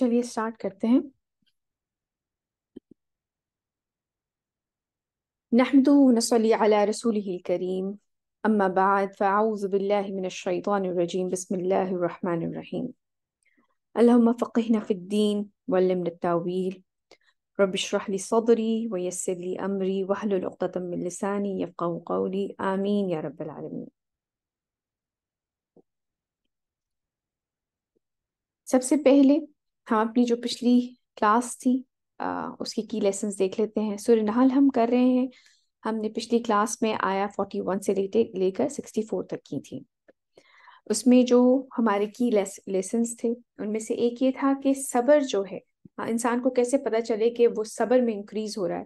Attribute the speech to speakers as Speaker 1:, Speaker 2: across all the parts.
Speaker 1: چلیے اسٹارٹ کرتے ہیں. نحمده ونصلي على رسوله الكريم اما بعد فاعوذ بالله من الشيطان الرجيم بسم الله الرحمن الرحيم. اللهم فقهنا في الدين وعلمنا التاويل رب اشرح لي صدري ويسر لي امري واحلل عقدة من لساني يفقهوا قولي آمين يا رب العالمين. سب سے پہلے ہم اپنی جو پچھلی کلاس تھی اس کی لیسنز دیکھ لیتے ہیں. سورہ نحل ہم کر رہے ہیں. ہم نے پچھلی کلاس میں آیا 41 سے لے کر 64 تک کی تھی. اس میں جو ہمارے کی لیسنز تھے ان میں سے ایک یہ تھا کہ صبر جو ہے انسان کو کیسے پتہ چلے کہ وہ صبر میں انکریز ہو رہا ہے.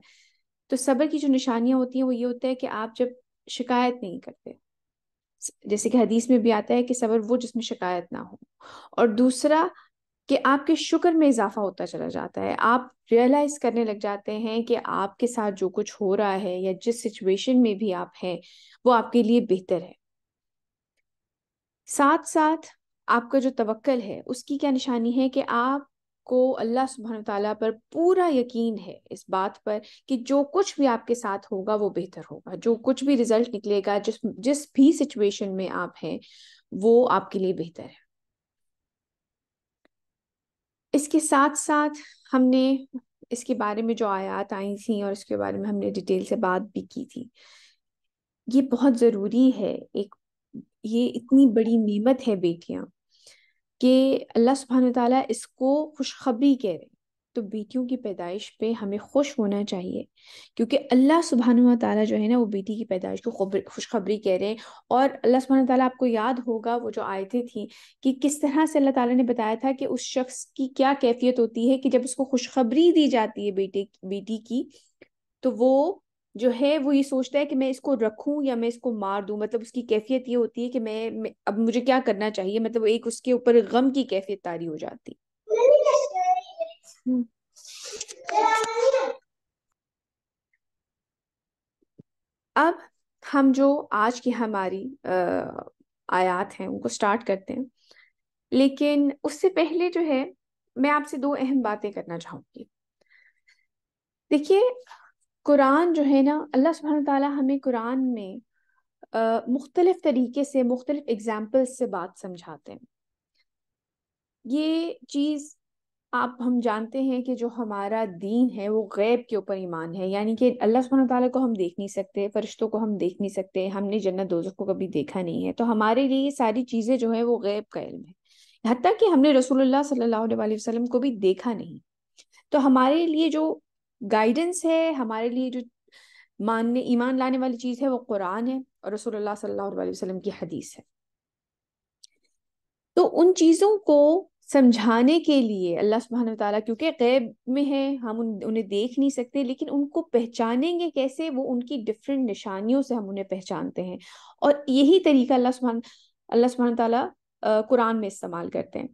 Speaker 1: تو صبر کی جو نشانیاں ہوتی ہیں وہ یہ ہوتا ہے کہ آپ جب شکایت نہیں کرتے، جیسے کہ حدیث میں بھی آتا ہے کہ صبر وہ جس میں شکایت نہ ہو، اور دوسرا کہ آپ کے شکر میں اضافہ ہوتا چلا جاتا ہے. آپ ریئلائز کرنے لگ جاتے ہیں کہ آپ کے ساتھ جو کچھ ہو رہا ہے یا جس سچویشن میں بھی آپ ہیں وہ آپ کے لیے بہتر ہے. ساتھ ساتھ آپ کا جو توکل ہے اس کی کیا نشانی ہے کہ آپ کو اللہ سبحانہ وتعالیٰ پر پورا یقین ہے اس بات پر کہ جو کچھ بھی آپ کے ساتھ ہوگا وہ بہتر ہوگا، جو کچھ بھی رزلٹ نکلے گا، جس بھی سچویشن میں آپ ہیں وہ آپ کے لیے بہتر ہے. اس کے ساتھ ساتھ ہم نے اس کے بارے میں جو آیات آئی تھیں اور اس کے بارے میں ہم نے ڈیٹیل سے بات بھی کی تھی. یہ بہت ضروری ہے، یہ اتنی بڑی نعمت ہے بیٹیاں کہ اللہ سبحانہ وتعالیٰ اس کو خوشخبری کہہ رہے ہیں. تو بیٹیوں کی پیدائش پہ ہمیں خوش ہونا چاہیے، کیونکہ اللہ سبحانہ وتعالیٰ جو ہے نا وہ بیٹی کی پیدائش کو خوشخبری کہہ رہے ہیں. اور اللہ سبحانہ وتعالیٰ آپ کو یاد ہوگا وہ جو آیتیں تھیں کہ کس طرح سے اللہ تعالیٰ نے بتایا تھا کہ اس شخص کی کیا کیفیت ہوتی ہے کہ جب اس کو خوشخبری دی جاتی ہے بیٹی کی تو وہ جو ہے وہ یہ سوچتا ہے کہ میں اس کو رکھوں یا میں اس کو مار دوں. مطلب اس کی کیفیت یہ ہوتی ہے کہ میں اب مجھے کیا کرنا چاہیے، مطلب ایک اس کے اوپر غم کی کیفیت طاری ہو جاتی. اب ہم جو آج کی ہماری آیات ہیں ان کو سٹارٹ کرتے ہیں، لیکن اس سے پہلے جو ہے میں آپ سے دو اہم باتیں کرنا چاہوں گی. دیکھیے قرآن جو ہے نا، اللہ سبحانہ تعالیٰ ہمیں قرآن میں مختلف طریقے سے مختلف ایگزامپلس سے بات سمجھاتے ہیں. یہ چیز ہم جانتے ہیں کہ جو ہمارا دین ہے وہ غیب کے اوپر ایمان ہے، یعنی کہ اللہ سبحانہ تعالیٰ کو ہم دیکھ نہیں سکتے، فرشتوں کو ہم دیکھ نہیں سکتے، ہم نے جنت دوزخ کو کبھی دیکھا نہیں ہے. تو ہمارے لیے یہ ساری چیزیں جو ہیں وہ غیب کا علم ہے، حتیٰ کہ ہم نے رسول اللہ صلی اللہ علیہ وسلم کو بھی دیکھا نہیں. تو ہمارے لیے جو گائیڈنس ہے، ہمارے لیے جو ایمان لانے والی چیز ہے وہ قرآن ہے اور رسول اللہ صلی اللہ علیہ وسلم کی حدیث ہے. تو ان چیزوں کو سمجھانے کے لیے اللہ سبحانہ وتعالیٰ کیونکہ غیب میں ہے، ہم انہیں دیکھ نہیں سکتے، لیکن ان کو پہچانیں گے کیسے؟ وہ ان کی ڈفرینٹ نشانیوں سے ہم انہیں پہچانتے ہیں، اور یہی طریقہ اللہ سبحانہ وتعالیٰ قرآن میں استعمال کرتے ہیں.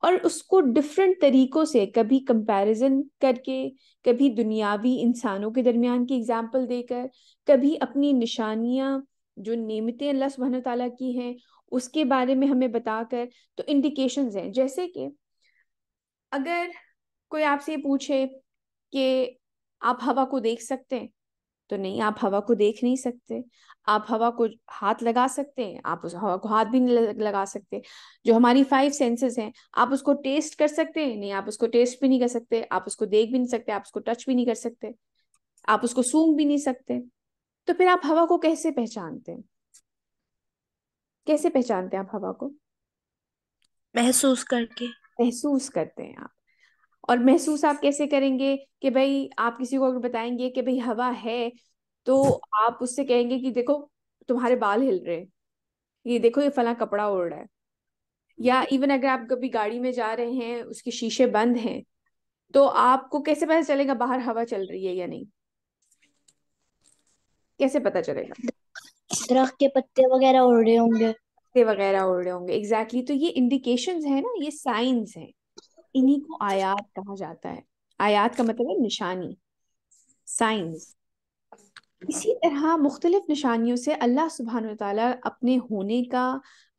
Speaker 1: اور اس کو ڈفرینٹ طریقوں سے، کبھی کمپیریزن کر کے، کبھی دنیاوی انسانوں کے درمیان کی اگزامپل دے کر، کبھی اپنی نشانیاں جو نعمتیں اللہ سبحانہ وتعالیٰ کی ہیں اس کے بارے میں ہمیں بتا کر. تو انڈیکیشنز ہیں، جیسے کہ اگر کوئی آپ سے پوچھے کہ آپ ہوا کو دیکھ سکتے ہیں، تو نہیں، آپ ہوا کو دیکھ نہیں سکتے. آپ ہوا کو ہاتھ لگا سکتے ہیں، آپ اس ہوا کو ہاتھ بھی نہیں لگا سکتے. جو ہماری 5 سینسز ہیں، آپ اس کو ٹیسٹ کر سکتے ہیں؟ نہیں، آپ اس کو ٹیسٹ بھی نہیں کر سکتے. آپ اس کو دیکھ بھی نہیں سکتے، آپ اس کو ٹچ بھی نہیں کر سکتے، آپ اس کو سونگھ بھی نہیں سکتے. تو پھر آپ ہوا کو کیسے پہچانتے ہیں؟ کیسے پہچانتے ہیں آپ ہوا کو؟
Speaker 2: محسوس کر کے.
Speaker 1: محسوس کرتے ہیں آپ. اور محسوس آپ کیسے کریں گے کہ بھائی آپ کسی کو اگر بتائیں گے کہ بھائی ہوا ہے تو آپ اس سے کہیں گے کہ دیکھو تمہارے بال ہل رہے، یہ دیکھو یہ فلاں کپڑا اوڑھ رہا ہے. یا ایون اگر آپ کبھی گاڑی میں جا رہے ہیں، اس کے شیشے بند ہیں، تو آپ کو کیسے پتہ چلے گا باہر ہوا چل رہی ہے یا نہیں؟ کیسے پتہ چلے گا؟
Speaker 2: درخت کے پتے وغیرہ اڑ رہے ہوں گے.
Speaker 1: پتے وغیرہ اڑ رہے ہوں گے. ایگزیکٹلی. تو یہ انڈیکیشنز ہیں نا، یہ سائنز ہیں. انہی کو آیات کہا جاتا ہے. آیات کا مطلب ہے نشانی، سائنز. اسی طرح مختلف نشانیوں سے اللہ سبحانہ وتعالیٰ اپنے ہونے کا،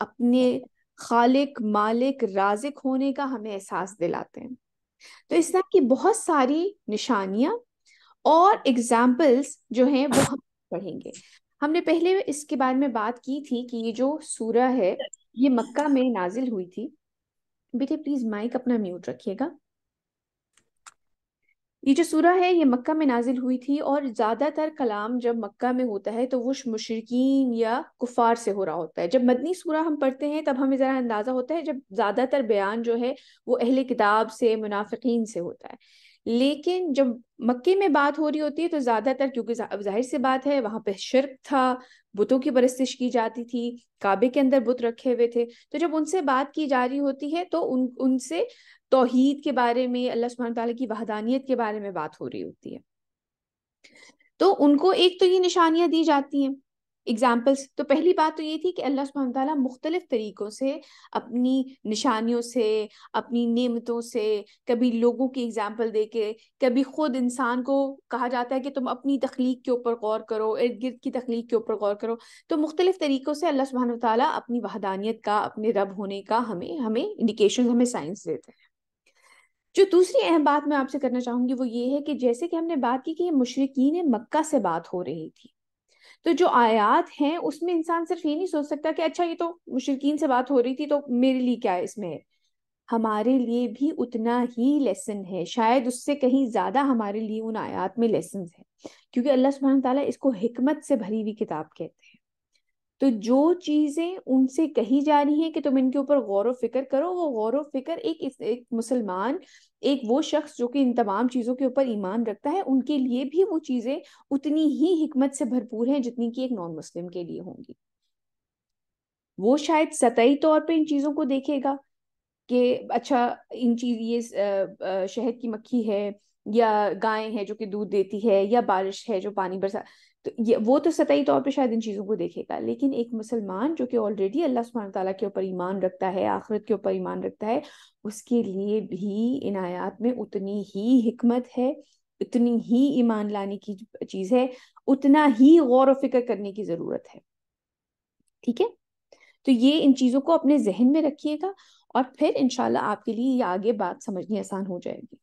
Speaker 1: اپنے خالق، مالک، رازق ہونے کا ہمیں احساس دلاتے ہیں. تو اس طرح کی بہت ساری نشانیاں اور اگزامپلس جو ہیں وہ ہم پڑھیں گے. ہم نے پہلے اس کے بارے میں بات کی تھی کہ یہ جو سورہ ہے یہ مکہ میں نازل ہوئی تھی. بیٹے پلیز مائک اپنا میوٹ رکھیے گا. یہ جو سورہ ہے یہ مکہ میں نازل ہوئی تھی، اور زیادہ تر کلام جب مکہ میں ہوتا ہے تو وہ مشرکین یا کفار سے ہو رہا ہوتا ہے. جب مدنی سورہ ہم پڑھتے ہیں تب ہمیں ذرا اندازہ ہوتا ہے جب زیادہ تر بیان جو ہے وہ اہل کتاب سے، منافقین سے ہوتا ہے. لیکن جب مکے میں بات ہو رہی ہوتی ہے تو زیادہ تر، کیونکہ ظاہر سی بات ہے وہاں پہ شرک تھا، بتوں کی پرستش کی جاتی تھی، کعبے کے اندر بت رکھے ہوئے تھے، تو جب ان سے بات کی جا رہی ہوتی ہے تو ان سے توحید کے بارے میں، اللہ سبحانہ تعالیٰ کی وحدانیت کے بارے میں بات ہو رہی ہوتی ہے. تو ان کو ایک تو یہ نشانیاں دی جاتی ہیں، اگزامپلس. تو پہلی بات تو یہ تھی کہ اللہ سبحانہ تعالیٰ مختلف طریقوں سے اپنی نشانیوں سے، اپنی نعمتوں سے، کبھی لوگوں کی اگزامپل دے کے، کبھی خود انسان کو کہا جاتا ہے کہ تم اپنی تخلیق کے اوپر غور کرو، ارد گرد کی تخلیق کے اوپر غور کرو. تو مختلف طریقوں سے اللہ سبحانہ تعالیٰ اپنی وحدانیت کا، اپنے رب ہونے کا ہمیں انڈیکیشن، ہمیں سائنس دیتے ہیں. جو دوسری اہم بات میں آپ سے کرنا چاہوں گی وہ یہ ہے کہ جیسے کہ ہم نے بات کی کہ یہ مشرکین مکہ سے بات ہو رہی تھی، تو جو آیات ہیں اس میں انسان صرف یہ نہیں سوچ سکتا کہ اچھا یہ تو مشرکین سے بات ہو رہی تھی تو میرے لیے کیا ہے اس میں ہے. ہمارے لیے بھی اتنا ہی لیسن ہے، شاید اس سے کہیں زیادہ ہمارے لیے ان آیات میں لیسنز ہیں، کیونکہ اللہ سبحانہ تعالیٰ اس کو حکمت سے بھری ہوئی کتاب کہتے ہیں. تو جو چیزیں ان سے کہی جا رہی ہیں کہ تم ان کے اوپر غور و فکر کرو، وہ غور و فکر ایک مسلمان، ایک وہ شخص جو کہ ان تمام چیزوں کے اوپر ایمان رکھتا ہے، ان کے لیے بھی وہ چیزیں اتنی ہی حکمت سے بھرپور ہیں جتنی کہ ایک نان مسلم کے لیے ہوں گی. وہ شاید سطحی طور پہ ان چیزوں کو دیکھے گا کہ اچھا ان چیز یہ شہد کی مکھی ہے، یا گائے ہے جو کہ دودھ دیتی ہے، یا بارش ہے جو پانی برسا، تو وہ تو سطحی طور پہ شاید ان چیزوں کو دیکھے گا. لیکن ایک مسلمان جو کہ آلریڈی اللہ سبحانہ تعالیٰ کے اوپر ایمان رکھتا ہے، آخرت کے اوپر ایمان رکھتا ہے، اس کے لیے بھی ان آیات میں اتنی ہی حکمت ہے، اتنی ہی ایمان لانے کی چیز ہے، اتنا ہی غور و فکر کرنے کی ضرورت ہے. ٹھیک ہے؟ تو یہ ان چیزوں کو اپنے ذہن میں رکھیے گا، اور پھر انشاءاللہ آپ کے لیے یہ آگے بات سمجھنی آسان ہو جائے گی.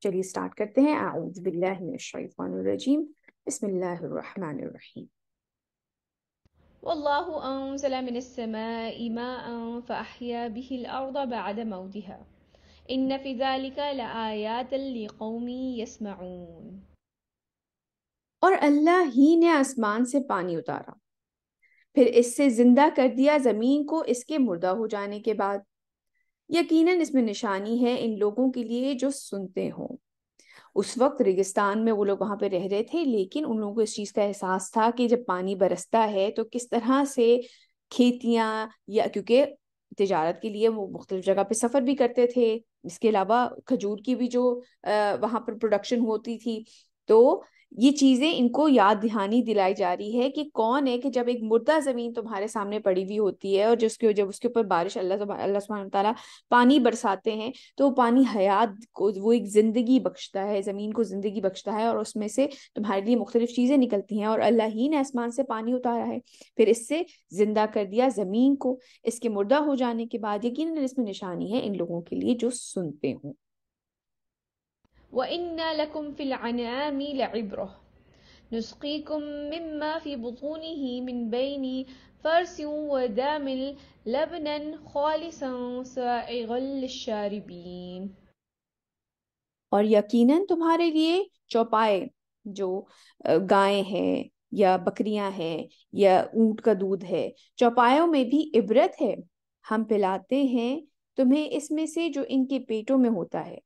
Speaker 1: چلیے سٹارٹ کرتے ہیں. اعوذ باللہ من الشیطان الرجیم، بسم اللہ الرحمن الرحیم.
Speaker 3: والله أنزل من السماء ماء فأحيا به الأرض بعد موتها إن في ذلك لآيات لقوم يسمعون.
Speaker 1: اور اللہ ہی نے آسمان سے پانی اتارا، پھر اس سے زندہ کر دیا زمین کو اس کے مردہ ہو جانے کے بعد. یقیناً اس میں نشانی ہے ان لوگوں کے لیے جو سنتے ہوں. اس وقت ریگستان میں وہ لوگ وہاں پہ رہ رہے تھے، لیکن ان لوگوں کو اس چیز کا احساس تھا کہ جب پانی برستا ہے تو کس طرح سے کھیتیاں، یا کیونکہ تجارت کے لیے وہ مختلف جگہ پہ سفر بھی کرتے تھے، اس کے علاوہ کھجور کی بھی جو وہاں پر پروڈکشن ہوتی تھی، تو یہ چیزیں ان کو یاد دہانی دلائی جا رہی ہے کہ کون ہے کہ جب ایک مردہ زمین تمہارے سامنے پڑی ہوئی ہوتی ہے اور جب اس کے اوپر بارش اللہ سبحانہ تعالیٰ پانی برساتے ہیں تو وہ پانی حیات کو، وہ ایک زندگی بخشتا ہے، زمین کو زندگی بخشتا ہے، اور اس میں سے تمہارے لیے مختلف چیزیں نکلتی ہیں. اور اللہ ہی نے آسمان سے پانی اتارا ہے، پھر اس سے زندہ کر دیا زمین کو اس کے مردہ ہو جانے کے بعد. یقیناً اس میں نشانی ہے ان لوگوں کے لیے جو سنتے ہوں.
Speaker 3: وإن لكم في العنعام لعبرة نسقيكم مما في بطونه من بين فرث ودم لبنا خالصا سائغا للشاربين.
Speaker 1: اور یقیناً تمہارے لیے چوپائے، جو گائیں ہیں یا بکریاں ہیں یا اونٹ کا دودھ ہے، چوپایوں میں بھی عبرت ہے. ہم پلاتے ہیں تمہیں اس میں سے جو ان کے پیٹوں میں ہوتا ہے،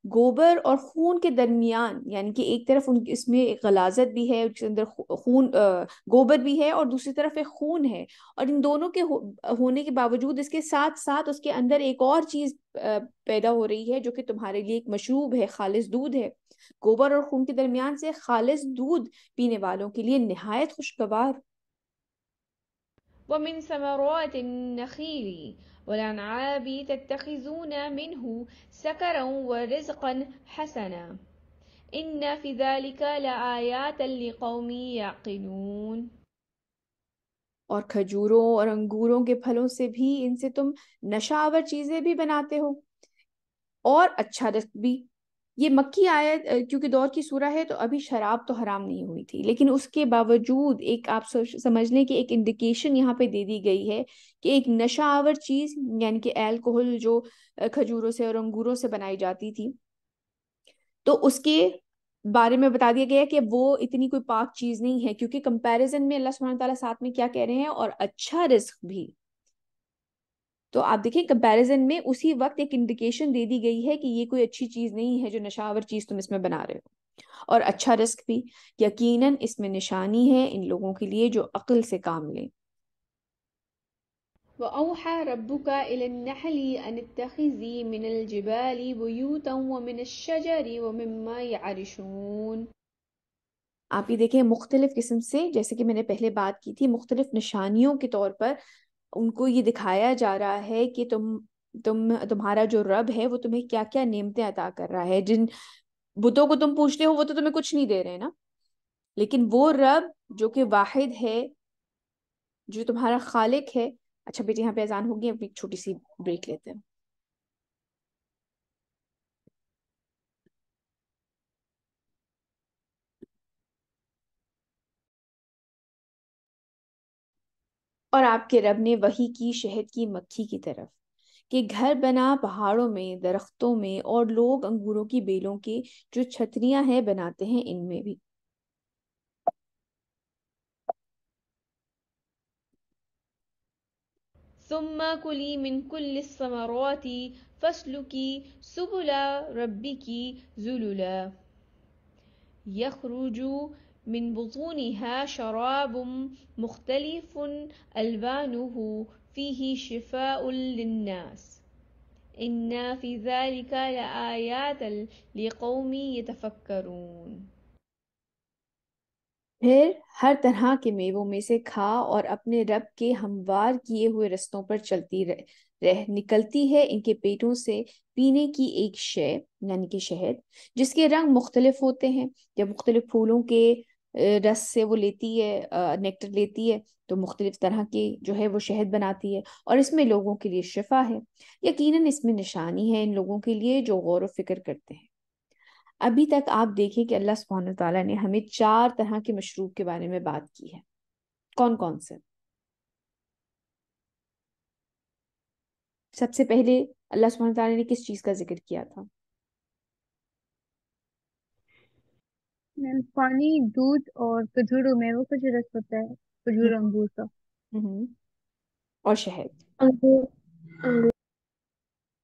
Speaker 1: گوبر اور خون کے درمیان، یعنی کہ ایک طرف اس میں ایک غلاظت بھی ہے، اس کے اندر خون، گوبر بھی ہے، اور دوسری طرف ایک خون ہے. اور ان دونوں کے ہونے کے باوجود اس کے ساتھ ساتھ اس کے اندر ایک اور چیز پیدا ہو رہی ہے جو کہ تمہارے لیے ایک مشروب ہے، خالص دودھ ہے. گوبر اور خون کے درمیان سے خالص دودھ پینے والوں کے لیے نہایت خوشگوار.
Speaker 3: ومن ثمرات النخيل والأعناب تتخذون منه سكرا ورزقا حسنا إن في ذلك لآيات لقوم يعقلون.
Speaker 1: اور کھجوروں اور انگوروں کے پھلوں سے بھی ان سے تم نشہ آور چیزیں بھی بناتے ہو. اور اچھا رزق بھی. یہ مکی آیت کیونکہ دور کی سورہ ہے تو ابھی شراب تو حرام نہیں ہوئی تھی، لیکن اس کے باوجود ایک آپ سمجھ لیں کہ ایک انڈیکیشن یہاں پہ دے دی گئی ہے کہ ایک نشہ آور چیز یعنی کہ الکوہل جو کھجوروں سے اور انگوروں سے بنائی جاتی تھی، تو اس کے بارے میں بتا دیا گیا کہ وہ اتنی کوئی پاک چیز نہیں ہے، کیونکہ کمپیریزن میں اللہ سبحانہ تعالیٰ ساتھ میں کیا کہہ رہے ہیں، اور اچھا رزق بھی. تو آپ دیکھیں کمپیریزن میں اسی وقت ایک انڈیکیشن دے دی گئی ہے کہ یہ کوئی اچھی چیز نہیں ہے جو نشاور چیز تم اس میں بنا رہے ہو، اور اچھا رزق بھی. یقیناً اس میں نشانی ہے ان لوگوں کے لیے جو عقل سے کام لیں.
Speaker 3: وأوحى ربك إلى النحل أن اتخذي من الجبال بيوتا ومن الشجر ومما يعرشون.
Speaker 1: آپ یہ دیکھیں مختلف قسم سے، جیسے کہ میں نے پہلے بات کی تھی، مختلف نشانیوں کے طور پر ان کو یہ دکھایا جا رہا ہے کہ تمہارا جو رب ہے وہ تمہیں کیا کیا نعمتیں عطا کر رہا ہے. جن بتوں کو تم پوچھتے ہو وہ تو تمہیں کچھ نہیں دے رہے نا، لیکن وہ رب جو کہ واحد ہے، جو تمہارا خالق ہے. اچھا بیٹی یہاں پہ اذان ہوگی، اب ایک چھوٹی سی بریک لیتے ہیں. اور آپ کے رب نے وحی کی شہد کی مکھی کی طرف کہ گھر بنا پہاڑوں میں، درختوں میں، اور لوگ انگوروں کی بیلوں کی جو چھتریاں ہیں بناتے ہیں ان میں بھی.
Speaker 3: ثم كلي من كل الثمرات فاسلكي سبل ربك ذللا يخرج من بطونها شراب مختلف ألوانه فيه شفاء للناس إن في ذلك لآيات لقوم يتفكرون.
Speaker 1: پھر ہر طرح کے میووں میں سے کھا اور اپنے رب کے ہموار کیے ہوئے رستوں پر چلتی رہ نکلتی ہے ان کے پیٹوں سے پینے کی ایک شے یعنی کہ شہد، جس کے رنگ مختلف ہوتے ہیں. جب مختلف پھولوں کے رس سے وہ لیتی ہے، نیکٹر لیتی ہے، تو مختلف طرح کی جو ہے وہ شہد بناتی ہے، اور اس میں لوگوں کے لیے شفا ہے. یقیناً اس میں نشانی ہے ان لوگوں کے لیے جو غور و فکر کرتے ہیں. ابھی تک آپ دیکھیں کہ اللہ سبحانہ تعالیٰ نے ہمیں 4 طرح کے مشروب کے بارے میں بات کی ہے. کون کون سے؟ سب سے پہلے اللہ سبحانہ تعالیٰ نے کس چیز کا ذکر کیا تھا؟
Speaker 2: پانی، دودھ اور کھجوروں میں وہ کچھ رس ہوتا ہے، کھجور انگور کا.
Speaker 1: ہوں اور شہد.
Speaker 2: انگور. انگور.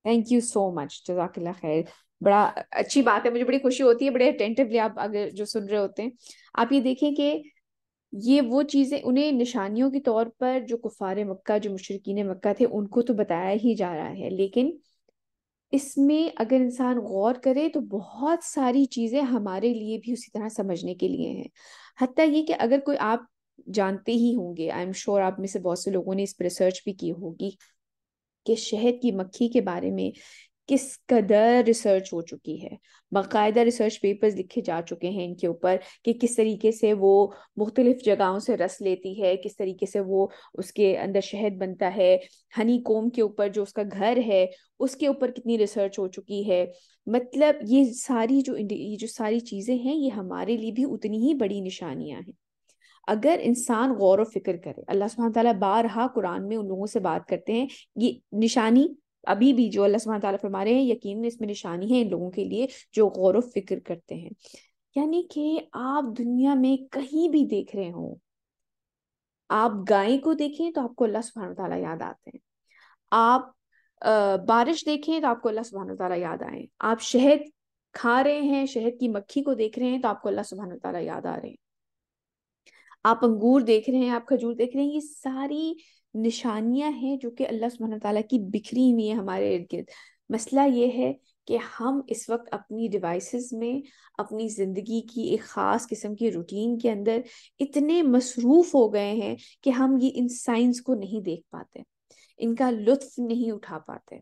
Speaker 1: تھینک یو سو مچ، جزاک اللہ خیر. بڑا اچھی بات ہے، مجھے بڑی خوشی ہوتی ہے بڑے اٹینٹیولی آپ اگر جو سن رہے ہوتے ہیں. آپ یہ دیکھیں کہ یہ وہ چیزیں انہیں نشانیوں کے طور پر جو کفار مکہ، جو مشرکین مکہ تھے، ان کو تو بتایا ہی جا رہا ہے، لیکن اس میں اگر انسان غور کرے تو بہت ساری چیزیں ہمارے لیے بھی اسی طرح سمجھنے کے لیے ہیں. حتیٰ یہ کہ اگر کوئی آپ جانتے ہی ہوں گے، آئی ایم شور آپ میں سے بہت سے لوگوں نے اس پر ریسرچ بھی کی ہوگی کہ شہد کی مکھی کے بارے میں کس قدر ریسرچ ہو چکی ہے. باقاعدہ ریسرچ پیپرز لکھے جا چکے ہیں ان کے اوپر کہ کس طریقے سے وہ مختلف جگہوں سے رس لیتی ہے، کس طریقے سے وہ اس کے اندر شہد بنتا ہے. ہنی کوم کے اوپر جو اس کا گھر ہے اس کے اوپر کتنی ریسرچ ہو چکی ہے. مطلب یہ جو ساری چیزیں ہیں یہ ہمارے لیے بھی اتنی ہی بڑی نشانیاں ہیں اگر انسان غور و فکر کرے. اللہ سبحانہ تعالیٰ بارہا قرآن میں ان لوگوں سے بات کرتے ہیں. یہ نشانی ابھی بھی جو اللہ سبحانہ تعالیٰ فرما رہے ہیں، یقیناً اس میں نشانی ہے ان لوگوں کے لیے جو غور و فکر کرتے ہیں. یعنی کہ آپ دنیا میں کہیں بھی دیکھ رہے ہوں، آپ گائے کو دیکھیں تو آپ کو اللہ سبحانہ تعالیٰ یاد آتے ہیں، آپ بارش دیکھیں تو آپ کو اللہ سبحانہ تعالیٰ یاد آئیں، آپ شہد کھا رہے ہیں، شہد کی مکھی کو دیکھ رہے ہیں تو آپ کو اللہ سبحانہ تعالیٰ یاد آ رہے ہیں، آپ انگور دیکھ رہے ہیں، آپ کھجور دیکھ رہے ہیں. یہ ساری نشانیاں ہیں جو کہ اللہ سبحانہ تعالیٰ کی بکھری ہوئی ہیں ہمارے ارد گرد. مسئلہ یہ ہے کہ ہم اس وقت اپنی ڈیوائسز میں، اپنی زندگی کی ایک خاص قسم کی روٹین کے اندر اتنے مصروف ہو گئے ہیں کہ ہم یہ ان سائنس کو نہیں دیکھ پاتے، ان کا لطف نہیں اٹھا پاتے.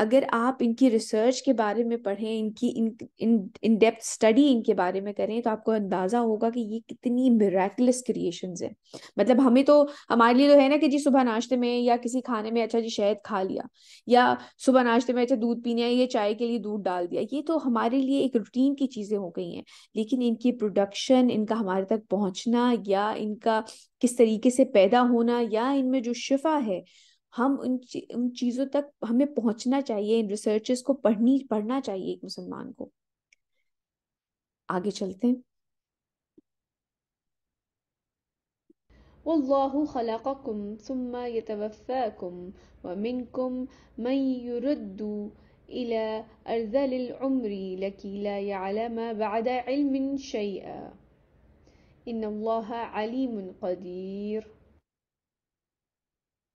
Speaker 1: اگر آپ ان کی ریسرچ کے بارے میں پڑھیں، ان کی ان ڈیپتھ اسٹڈی ان کے بارے میں کریں، تو آپ کو اندازہ ہوگا کہ یہ کتنی میریکلس کریشنز ہیں. مطلب ہمیں تو، ہمارے لیے تو ہے نا کہ جی صبح ناشتے میں یا کسی کھانے میں اچھا جی شہد کھا لیا، یا صبح ناشتے میں اچھا دودھ پینا ہے، یہ چائے کے لیے دودھ ڈال دیا، یہ تو ہمارے لیے ایک روٹین کی چیزیں ہو گئی ہیں. لیکن ان کی پروڈکشن، ان کا ہمارے تک پہنچنا، یا ان کا کس طریقے سے پیدا ہونا، یا ان میں جو شفا ہے، ہم ان چیزوں تک ہمیں پہنچنا چاہیے. ان ریسرچز کو پڑھنا چاہیے ایک مسلمان کو. آگے چلتے ہیں.
Speaker 3: والله خلقكم ثم يتوفاكم ومنكم من يرد إلى أرذل العمر لكي لا يعلم بعد علم شيئا إن الله عليم قدير.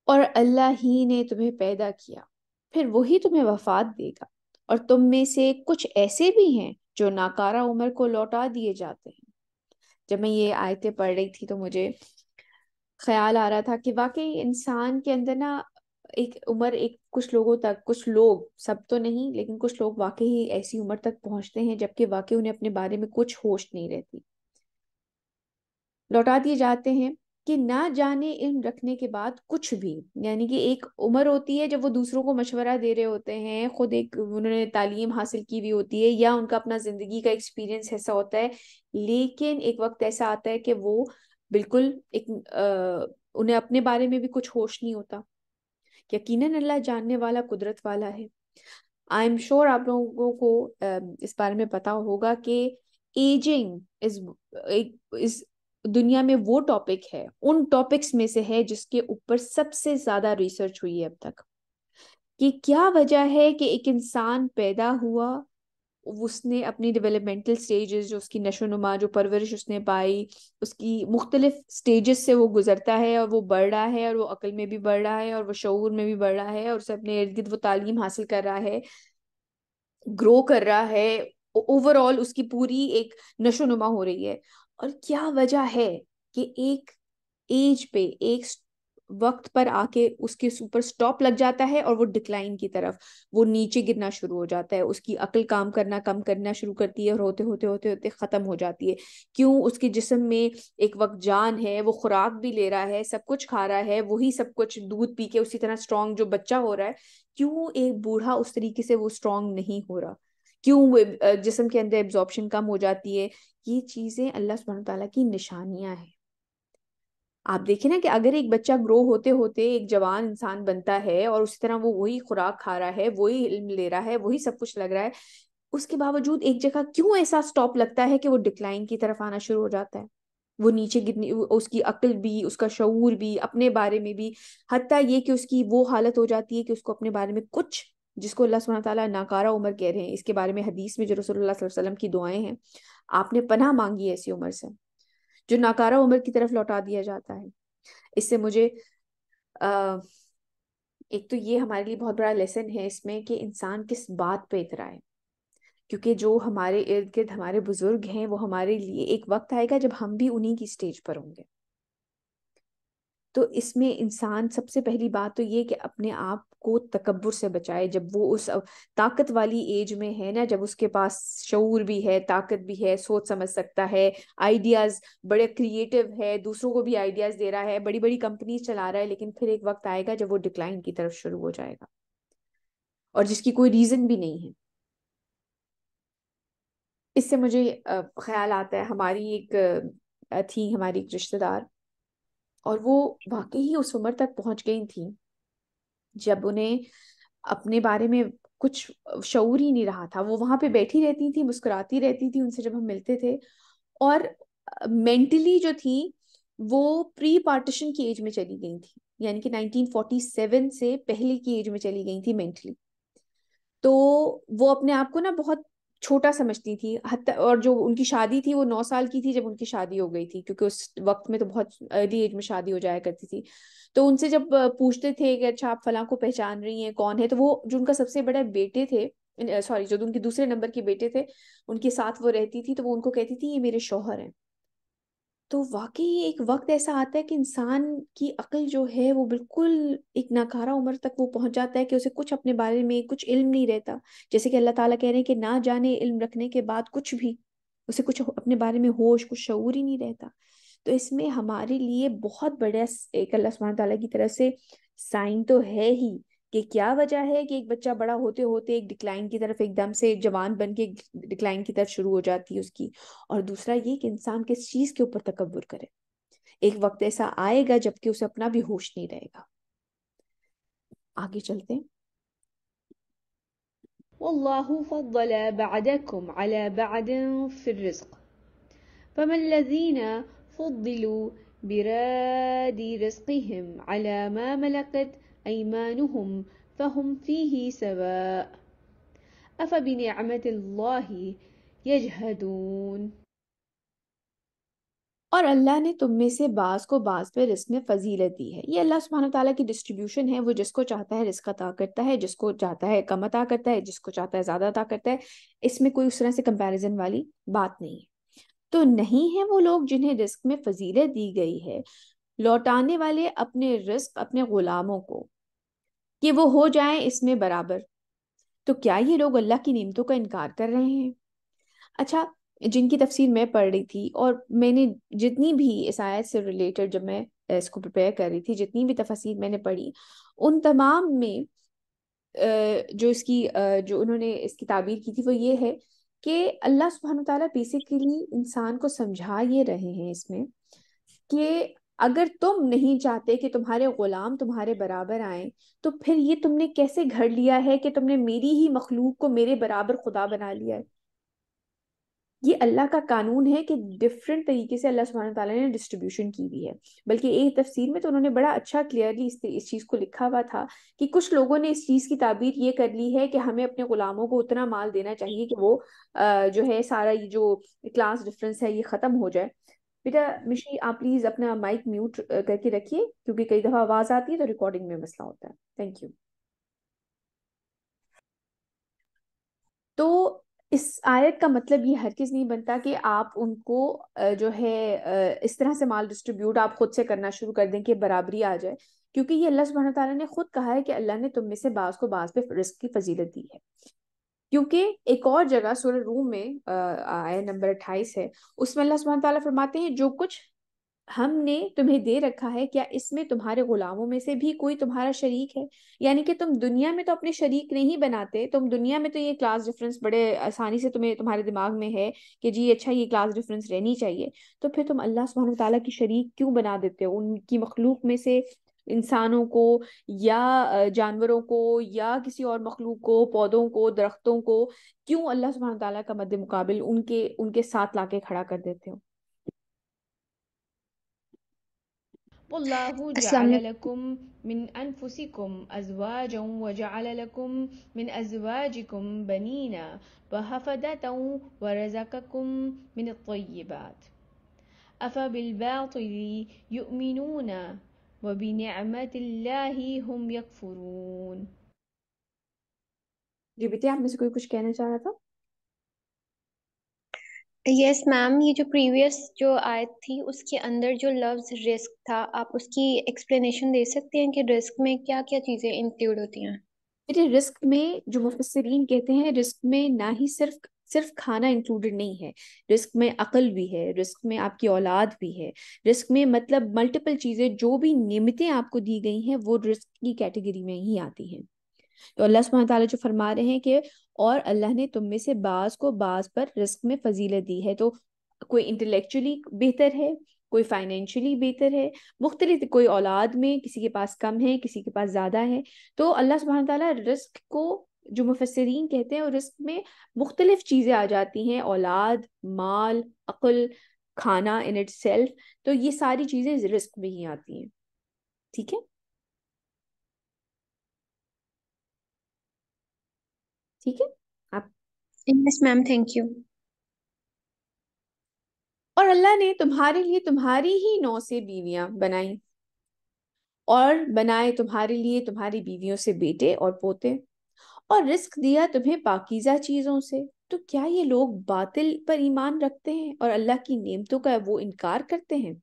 Speaker 1: اور اللہ ہی نے تمہیں پیدا کیا، پھر وہی تمہیں وفات دے گا، اور تم میں سے کچھ ایسے بھی ہیں جو ناکارہ عمر کو لوٹا دیے جاتے ہیں. جب میں یہ آیتیں پڑھ رہی تھی تو مجھے خیال آ رہا تھا کہ واقعی انسان کے اندر نا ایک عمر، ایک کچھ لوگوں تک، کچھ لوگ، سب تو نہیں لیکن کچھ لوگ واقعی ایسی عمر تک پہنچتے ہیں جبکہ واقعی انہیں اپنے بارے میں کچھ ہوش نہیں رہتی، لوٹا دیے جاتے ہیں کہ نہ جانے علم رکھنے کے بعد کچھ بھی. یعنی کہ ایک عمر ہوتی ہے جب وہ دوسروں کو مشورہ دے رہے ہوتے ہیں، خود ایک انہوں نے تعلیم حاصل کی ہوئی ہوتی ہے، یا ان کا اپنا زندگی کا ایکسپیرینس ایسا ہوتا ہے، لیکن ایک وقت ایسا آتا ہے کہ وہ بالکل ایک انہیں اپنے بارے میں بھی کچھ ہوش نہیں ہوتا. یقیناً اللہ جاننے والا، قدرت والا ہے. آئی ایم شیور آپ لوگوں کو اس بارے میں پتا ہوگا کہ ایجنگ اس دنیا میں وہ ٹاپک ہے، ان ٹاپکس میں سے ہے جس کے اوپر سب سے زیادہ ریسرچ ہوئی ہے اب تک، کہ کیا وجہ ہے کہ ایک انسان پیدا ہوا، اس نے اپنی ڈیولپمنٹل سٹیجز، جو اس کی نشو و نما، جو پرورش اس نے پائی، اس کی مختلف سٹیجز سے وہ گزرتا ہے، اور وہ بڑھ رہا ہے، اور وہ عقل میں بھی بڑھ رہا ہے، اور وہ شعور میں بھی بڑھ رہا ہے، اور اسے اپنے ارد گرد وہ تعلیم حاصل کر رہا ہے، گرو کر رہا ہے، اوور آل اس کی پوری ایک نشو و نما ہو رہی ہے. اور کیا وجہ ہے کہ ایک ایج پہ، ایک وقت پر آ کے اس کے اوپر سٹاپ لگ جاتا ہے، اور وہ ڈکلائن کی طرف، وہ نیچے گرنا شروع ہو جاتا ہے، اس کی عقل کام کرنا کم کرنا شروع کرتی ہے، اور ہوتے ہوتے ہوتے ہوتے ختم ہو جاتی ہے. کیوں؟ اس کے جسم میں ایک وقت جان ہے، وہ خوراک بھی لے رہا ہے، سب کچھ کھا رہا ہے، وہی سب کچھ دودھ پی کے اسی طرح اسٹرانگ جو بچہ ہو رہا ہے، کیوں ایک بوڑھا اس طریقے سے وہ اسٹرانگ نہیں ہو رہا؟ کیوں جسم کے اندر ایبزارپشن کم ہو جاتی ہے؟ یہ چیزیں اللہ سبحانہ تعالیٰ کی نشانیاں ہیں. آپ دیکھیں نا کہ اگر ایک بچہ گرو ہوتے ہوتے ایک جوان انسان بنتا ہے، اور اسی طرح وہ وہی خوراک کھا رہا ہے، وہی علم لے رہا ہے، وہی سب کچھ لگ رہا ہے، اس کے باوجود ایک جگہ کیوں ایسا سٹاپ لگتا ہے کہ وہ ڈکلائن کی طرف آنا شروع ہو جاتا ہے؟ وہ نیچے گرنی، اس کی عقل بھی، اس کا شعور بھی، اپنے بارے میں بھی، حتیٰ یہ کہ اس کی وہ حالت ہو جاتی ہے کہ اس کو اپنے بارے میں کچھ، جس کو اللہ سبحانہ تعالیٰ ناکارہ عمر کہہ رہے ہیں، اس کے بارے میں حدیث میں جو رسول اللہ صلی اللہ علیہ وسلم کی دعائیں ہیں، آپ نے پناہ مانگی ہے ایسی عمر سے، جو ناکارہ عمر کی طرف لوٹا دیا جاتا ہے. اس سے مجھے ایک تو یہ ہمارے لیے بہت بڑا لیسن ہے اس میں کہ انسان کس بات پہ اترائے، کیونکہ جو ہمارے ارد گرد ہمارے بزرگ ہیں، وہ ہمارے لیے ایک وقت آئے گا جب ہم بھی انہی کی سٹیج پر ہوں گے. تو اس میں انسان سب سے پہلی بات تو یہ کہ اپنے آپ کو تکبر سے بچائے. جب وہ اس طاقت والی ایج میں ہے نا، جب اس کے پاس شعور بھی ہے، طاقت بھی ہے، سوچ سمجھ سکتا ہے، آئیڈیاز بڑے کریٹو ہے، دوسروں کو بھی آئیڈیاز دے رہا ہے، بڑی بڑی کمپنیز چلا رہا ہے، لیکن پھر ایک وقت آئے گا جب وہ ڈکلائن کی طرف شروع ہو جائے گا، اور جس کی کوئی ریزن بھی نہیں ہے. اس سے مجھے خیال آتا ہے، ہماری ایک تھی، ہماری ایک رشتہ دار، اور وہ واقعی اس عمر تک پہنچ گئی تھیں جب انہیں اپنے بارے میں کچھ شعور ہی نہیں رہا تھا. وہ وہاں پہ بیٹھی رہتی تھی، مسکراتی رہتی تھی، ان سے جب ہم ملتے تھے، اور مینٹلی جو تھی وہ پری پارٹیشن کی ایج میں چلی گئی تھی، یعنی کہ 1947 سے پہلے کی ایج میں چلی گئی تھی مینٹلی. تو وہ اپنے آپ کو نا بہت چھوٹا سمجھتی تھی، اور جو ان کی شادی تھی وہ 9 سال کی تھی جب ان کی شادی ہو گئی تھی، کیونکہ اس وقت میں تو بہت ارلی ایج میں شادی ہو جایا کرتی تھی. تو ان سے جب پوچھتے تھے کہ اچھا آپ فلاں کو پہچان رہی ہیں، کون ہے، تو وہ جو ان کا سب سے بڑے بیٹے تھے، سوری جو ان کے دوسرے نمبر کے بیٹے تھے، ان کے ساتھ وہ رہتی تھی، تو وہ ان کو کہتی تھی یہ میرے شوہر ہیں. تو واقعی ایک وقت ایسا آتا ہے کہ انسان کی عقل جو ہے وہ بالکل ایک ناکارہ عمر تک وہ پہنچ جاتا ہے کہ اسے کچھ اپنے بارے میں کچھ علم نہیں رہتا. جیسے کہ اللہ تعالیٰ کہہ رہے ہیں کہ نہ جانے علم رکھنے کے بعد کچھ بھی، اسے کچھ اپنے بارے میں ہوش، کچھ شعور ہی نہیں رہتا. تو اس میں ہمارے لیے بہت بڑا ایک اللہ سبحانہ تعالیٰ کی طرف سے سائن تو ہے ہی کہ کیا وجہ ہے کہ ایک بچہ بڑا ہوتے ہوتے ایک ڈکلائن کی طرف ایک دم سے جوان بن کے ڈکلائن کی طرف شروع ہو جاتی ہے اس کی. اور دوسرا یہ کہ انسان کس چیز کے اوپر تکبر کرے. ایک وقت ایسا آئے گا جب کہ اسے اپنا بھی ہوش نہیں رہے گا. آگے چلتے ہیں.
Speaker 3: والله فضل بعدكم على بعد في الرزق فما الذين فضلوا براد رزقهم على ما ملكت أيمانهم فهم فيه سواء أفبنعمة الله يجهدون.
Speaker 1: اور اللہ نے تم میں سے بعض کو بعض پہ رزق میں فضیلت دی ہے. یہ اللہ سبحانہ تعالیٰ کی ڈسٹریبیوشن ہے. وہ جس کو چاہتا ہے رزق عطا کرتا ہے، جس کو چاہتا ہے کم عطا کرتا ہے، جس کو چاہتا ہے زیادہ عطا کرتا ہے. اس میں کوئی اس طرح سے کمپیریزن والی بات نہیں ہے. تو نہیں ہے وہ لوگ جنہیں رزق میں فضیلت دی گئی ہے لوٹانے والے اپنے رزق اپنے غلاموں کو کہ وہ ہو جائیں اس میں برابر. تو کیا یہ لوگ اللہ کی نعمتوں کا انکار کر رہے ہیں؟ اچھا، جن کی تفسیر میں پڑھ رہی تھی اور میں نے جتنی بھی اس آیت سے ریلیٹڈ جب میں اس کو پریپیئر کر رہی تھی جتنی بھی تفاسیر میں نے پڑھی ان تمام میں جو اس کی جو انہوں نے اس کی تعبیر کی تھی وہ یہ ہے کہ اللہ سبحانہ تعالیٰ بیسیکلی انسان کو سمجھا یہ رہے ہیں اس میں کہ اگر تم نہیں چاہتے کہ تمہارے غلام تمہارے برابر آئیں تو پھر یہ تم نے کیسے گھڑ لیا ہے کہ تم نے میری ہی مخلوق کو میرے برابر خدا بنا لیا ہے. یہ اللہ کا قانون ہے کہ ڈفرینٹ طریقے سے اللہ سبحانہ تعالیٰ نے ڈسٹریبیوشن کی ہوئی ہے. بلکہ ایک تفسیر میں تو انہوں نے بڑا اچھا کلیئرلی اس چیز کو لکھا ہوا تھا کہ کچھ لوگوں نے اس چیز کی تعبیر یہ کر لی ہے کہ ہمیں اپنے غلاموں کو اتنا مال دینا چاہیے کہ وہ جو ہے سارا یہ جو کلاس ڈفرینس ہے یہ ختم ہو جائے. بیٹا مشی آپ پلیز اپنا مائک میوٹ کر کے رکھیے کیونکہ کئی دفعہ آواز آتی ہے تو ریکارڈنگ میں مسئلہ ہوتا ہے. Thank you. تو اس آیت کا مطلب یہ ہرگز نہیں بنتا کہ آپ ان کو جو ہے اس طرح سے مال ڈسٹریبیوٹ آپ خود سے کرنا شروع کر دیں کہ برابری آ جائے. کیونکہ یہ اللہ سبحانہ تعالیٰ نے خود کہا ہے کہ اللہ نے تم میں سے بعض کو بعض پہ رزق کی فضیلت دی ہے. کیونکہ ایک اور جگہ سورہ روم میں آیت نمبر 28 ہے اس میں اللہ سبحانہ تعالیٰ فرماتے ہیں جو کچھ ہم نے تمہیں دے رکھا ہے کیا اس میں تمہارے غلاموں میں سے بھی کوئی تمہارا شریک ہے. یعنی کہ تم دنیا میں تو اپنے شریک نہیں بناتے. تم دنیا میں تو یہ کلاس ڈفرنس بڑے آسانی سے تمہارے دماغ میں ہے کہ جی اچھا یہ کلاس ڈفرنس رہنی چاہیے. تو پھر تم اللہ سبحانہ تعالیٰ کی شریک کیوں بنا دیتے ہو ان کی مخلوق میں سے انسانوں کو یا جانوروں کو یا کسی اور مخلوق کو پودوں کو درختوں کو کیوں اللہ سبحانہ تعالیٰ کا مد مقابل ان کے ساتھ لا کے کھڑا کر دیتے ہو.
Speaker 3: والله
Speaker 2: السلام
Speaker 3: جعل
Speaker 2: علیکم.
Speaker 3: لكم من أنفسكم أزواجا وجعل لكم من أزواجكم بنين وحفدة ورزقكم من الطيبات أفبالباطل يؤمنون وبنعمة الله هم يكفرون.
Speaker 1: جی بیٹے آپ میں سے کوئی کچھ کہنا چاہ رہا تھا؟
Speaker 2: یس میم، یہ جو پریویس جو آیت تھی اس کے اندر جو لفظ رزق تھا آپ اس کی ایکسپلینیشن دے سکتے ہیں کہ رزق میں کیا کیا چیزیں انکلوڈ ہوتی ہیں؟
Speaker 1: بیٹے رزق میں جو مفسرین کہتے ہیں رزق میں نہ ہی صرف کھانا انکلوڈڈ نہیں ہے. رزق میں عقل بھی ہے، رزق میں آپ کی اولاد بھی ہے، رزق میں مطلب ملٹیپل چیزیں جو بھی نعمتیں آپ کو دی گئی ہیں وہ رزق کی کیٹیگری میں ہی آتی ہیں. تو اللہ سبحانہ تعالیٰ جو فرما رہے ہیں کہ اور اللہ نے تم میں سے بعض کو بعض پر رزق میں فضیلت دی ہے. تو کوئی انٹلیکچولی بہتر ہے، کوئی فائنینشلی بہتر ہے، مختلف کوئی اولاد میں کسی کے پاس کم ہے کسی کے پاس زیادہ ہے. تو اللہ سبحانہ تعالیٰ رزق کو جو مفسرین کہتے ہیں اور رزق میں مختلف چیزیں آ جاتی ہیں، اولاد، مال، عقل، کھانا ان اٹ سیلف. تو یہ ساری چیزیں رزق میں ہی آتی ہیں. ٹھیک ہے، ٹھیک ہے آپ.
Speaker 2: یس میم، تھینک یو.
Speaker 1: اور اللہ نے تمہارے لیے تمہاری ہی نوع سے بیویاں بنائیں اور بنائے تمہارے لیے تمہاری بیویوں سے بیٹے اور پوتے اور رزق دیا تمہیں پاکیزہ چیزوں سے تو کیا یہ لوگ باطل پر ایمان رکھتے ہیں اور اللہ کی نعمتوں کا وہ انکار کرتے ہیں؟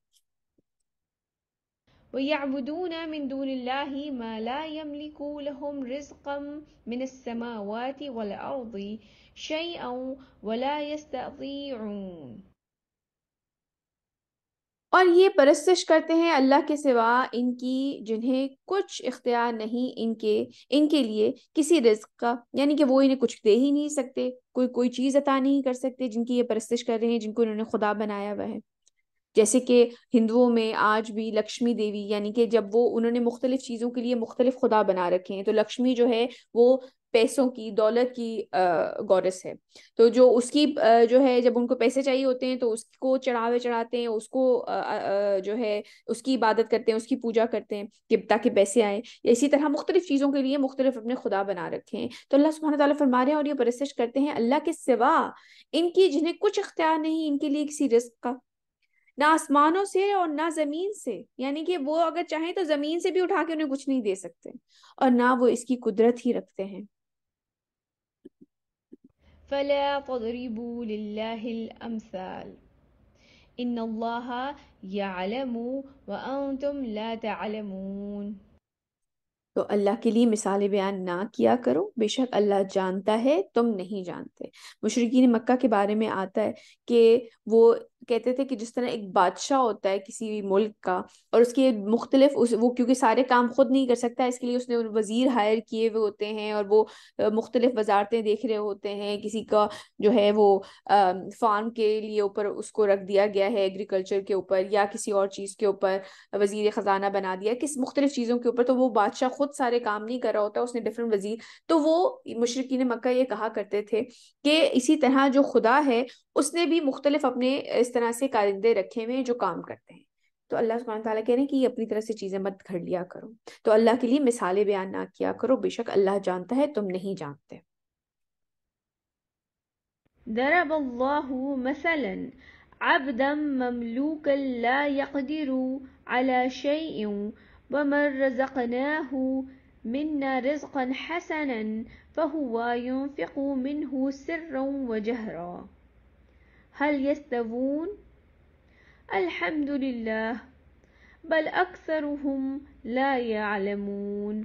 Speaker 3: ويعبدون من دون الله ما لا يملك لهم رزقا من السماوات والأرض شيئا ولا يستطيعون.
Speaker 1: اور یہ پرستش کرتے ہیں اللہ کے سوا ان کی جنہیں کچھ اختیار نہیں ان کے لیے کسی رزق کا، یعنی کہ وہ انہیں کچھ دے ہی نہیں سکتے، کوئی چیز عطا نہیں کر سکتے، جن کی یہ پرستش کر رہے ہیں، جن کو انہوں نے خدا بنایا ہوا ہے. جیسے کہ ہندوؤں میں آج بھی لکشمی دیوی، یعنی کہ جب وہ انہوں نے مختلف چیزوں کے لیے مختلف خدا بنا رکھے ہیں، تو لکشمی جو ہے وہ پیسوں کی، دولت کی گورس ہے. تو جو اس کی جو ہے جب ان کو پیسے چاہیے ہوتے ہیں تو اس کو چڑھاوے چڑھاتے ہیں، اس کو جو ہے اس کی عبادت کرتے ہیں، اس کی پوجا کرتے ہیں کہ تاکہ پیسے آئیں. یا اسی طرح مختلف چیزوں کے لیے مختلف اپنے خدا بنا رکھے ہیں. تو اللہ سبحانہ تعالیٰ فرما رہے ہیں اور یہ پرستش کرتے ہیں اللہ کے سوا ان کی جنہیں کچھ اختیار نہیں ان کے لیے کسی رزق کا، نہ آسمانوں سے اور نہ زمین سے، یعنی کہ وہ اگر چاہیں تو زمین سے بھی اٹھا کے انہیں کچھ نہیں دے سکتے، اور نہ وہ اس کی قدرت ہی رکھتے ہیں.
Speaker 3: فلا تضربوا لله الأمثال إن الله يعلم وأنتم لا تعلمون.
Speaker 1: تو اللہ کے لیے مثالیں بیان نہ کیا کرو، بے شک اللہ جانتا ہے تم نہیں جانتے. مشرکین مکہ کے بارے میں آتا ہے کہ وہ کہتے تھے کہ جس طرح ایک بادشاہ ہوتا ہے کسی بھی ملک کا، اور اس کے مختلف وہ کیونکہ سارے کام خود نہیں کر سکتا، اس کے لیے اس نے وزیر ہائر کیے ہوئے ہوتے ہیں، اور وہ مختلف وزارتیں دیکھ رہے ہوتے ہیں. کسی کا جو ہے وہ فارم کے لیے اوپر اس کو رکھ دیا گیا ہے، ایگریکلچر کے اوپر یا کسی اور چیز کے اوپر وزیر خزانہ بنا دیا، کس مختلف چیزوں کے اوپر. تو وہ بادشاہ خود سارے کام نہیں کر رہا ہوتا، اس نے ڈفرنٹ وزیر. تو وہ مشرکین مکہ یہ کہا کرتے تھے کہ اسی طرح جو خدا ہے اس نے بھی مختلف اپنے اس طرح سے کارندے رکھے ہوئے ہیں جو کام کرتے ہیں. تو اللہ سبحانہ تعالیٰ کہہ رہے ہیں کہ یہ اپنی طرح سے چیزیں مت گھڑ لیا کرو، تو اللہ کے لیے مثالیں بیان نہ کیا کرو، بے شک اللہ جانتا ہے تم نہیں جانتے.
Speaker 3: ضرب الله مثلا عبدا مملوكا لا يقدر على شيء ومن رزقناه منا رزقا حسنا فهو ينفق منه سرا وجهرا هل يستوون الحمد لله بل أكثرهم لا يعلمون.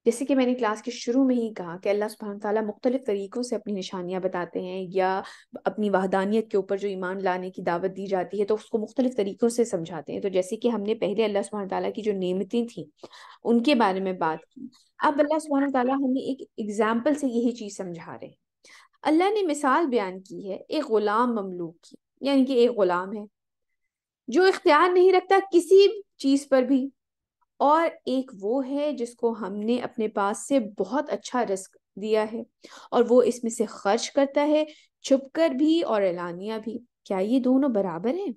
Speaker 1: جیسے کہ میں نے کلاس کے شروع میں ہی کہا کہ اللہ سبحانہ تعالیٰ مختلف طریقوں سے اپنی نشانیاں بتاتے ہیں، یا اپنی وحدانیت کے اوپر جو ایمان لانے کی دعوت دی جاتی ہے تو اس کو مختلف طریقوں سے سمجھاتے ہیں. تو جیسے کہ ہم نے پہلے اللہ سبحانہ تعالیٰ کی جو نعمتیں تھیں ان کے بارے میں بات کی، اب اللہ سبحانہ تعالیٰ ہمیں ایک ایگزامپل سے یہی چیز سمجھا رہے ہیں. اللہ نے مثال بیان کی ہے ایک غلام مملوک کی، یعنی کہ ایک غلام ہے جو اختیار نہیں رکھتا کسی چیز پر بھی، اور ایک وہ ہے جس کو ہم نے اپنے پاس سے بہت اچھا رزق دیا ہے اور وہ اس میں سے خرچ کرتا ہے، چھپ کر بھی اور اعلانیہ بھی. کیا یہ دونوں برابر ہیں؟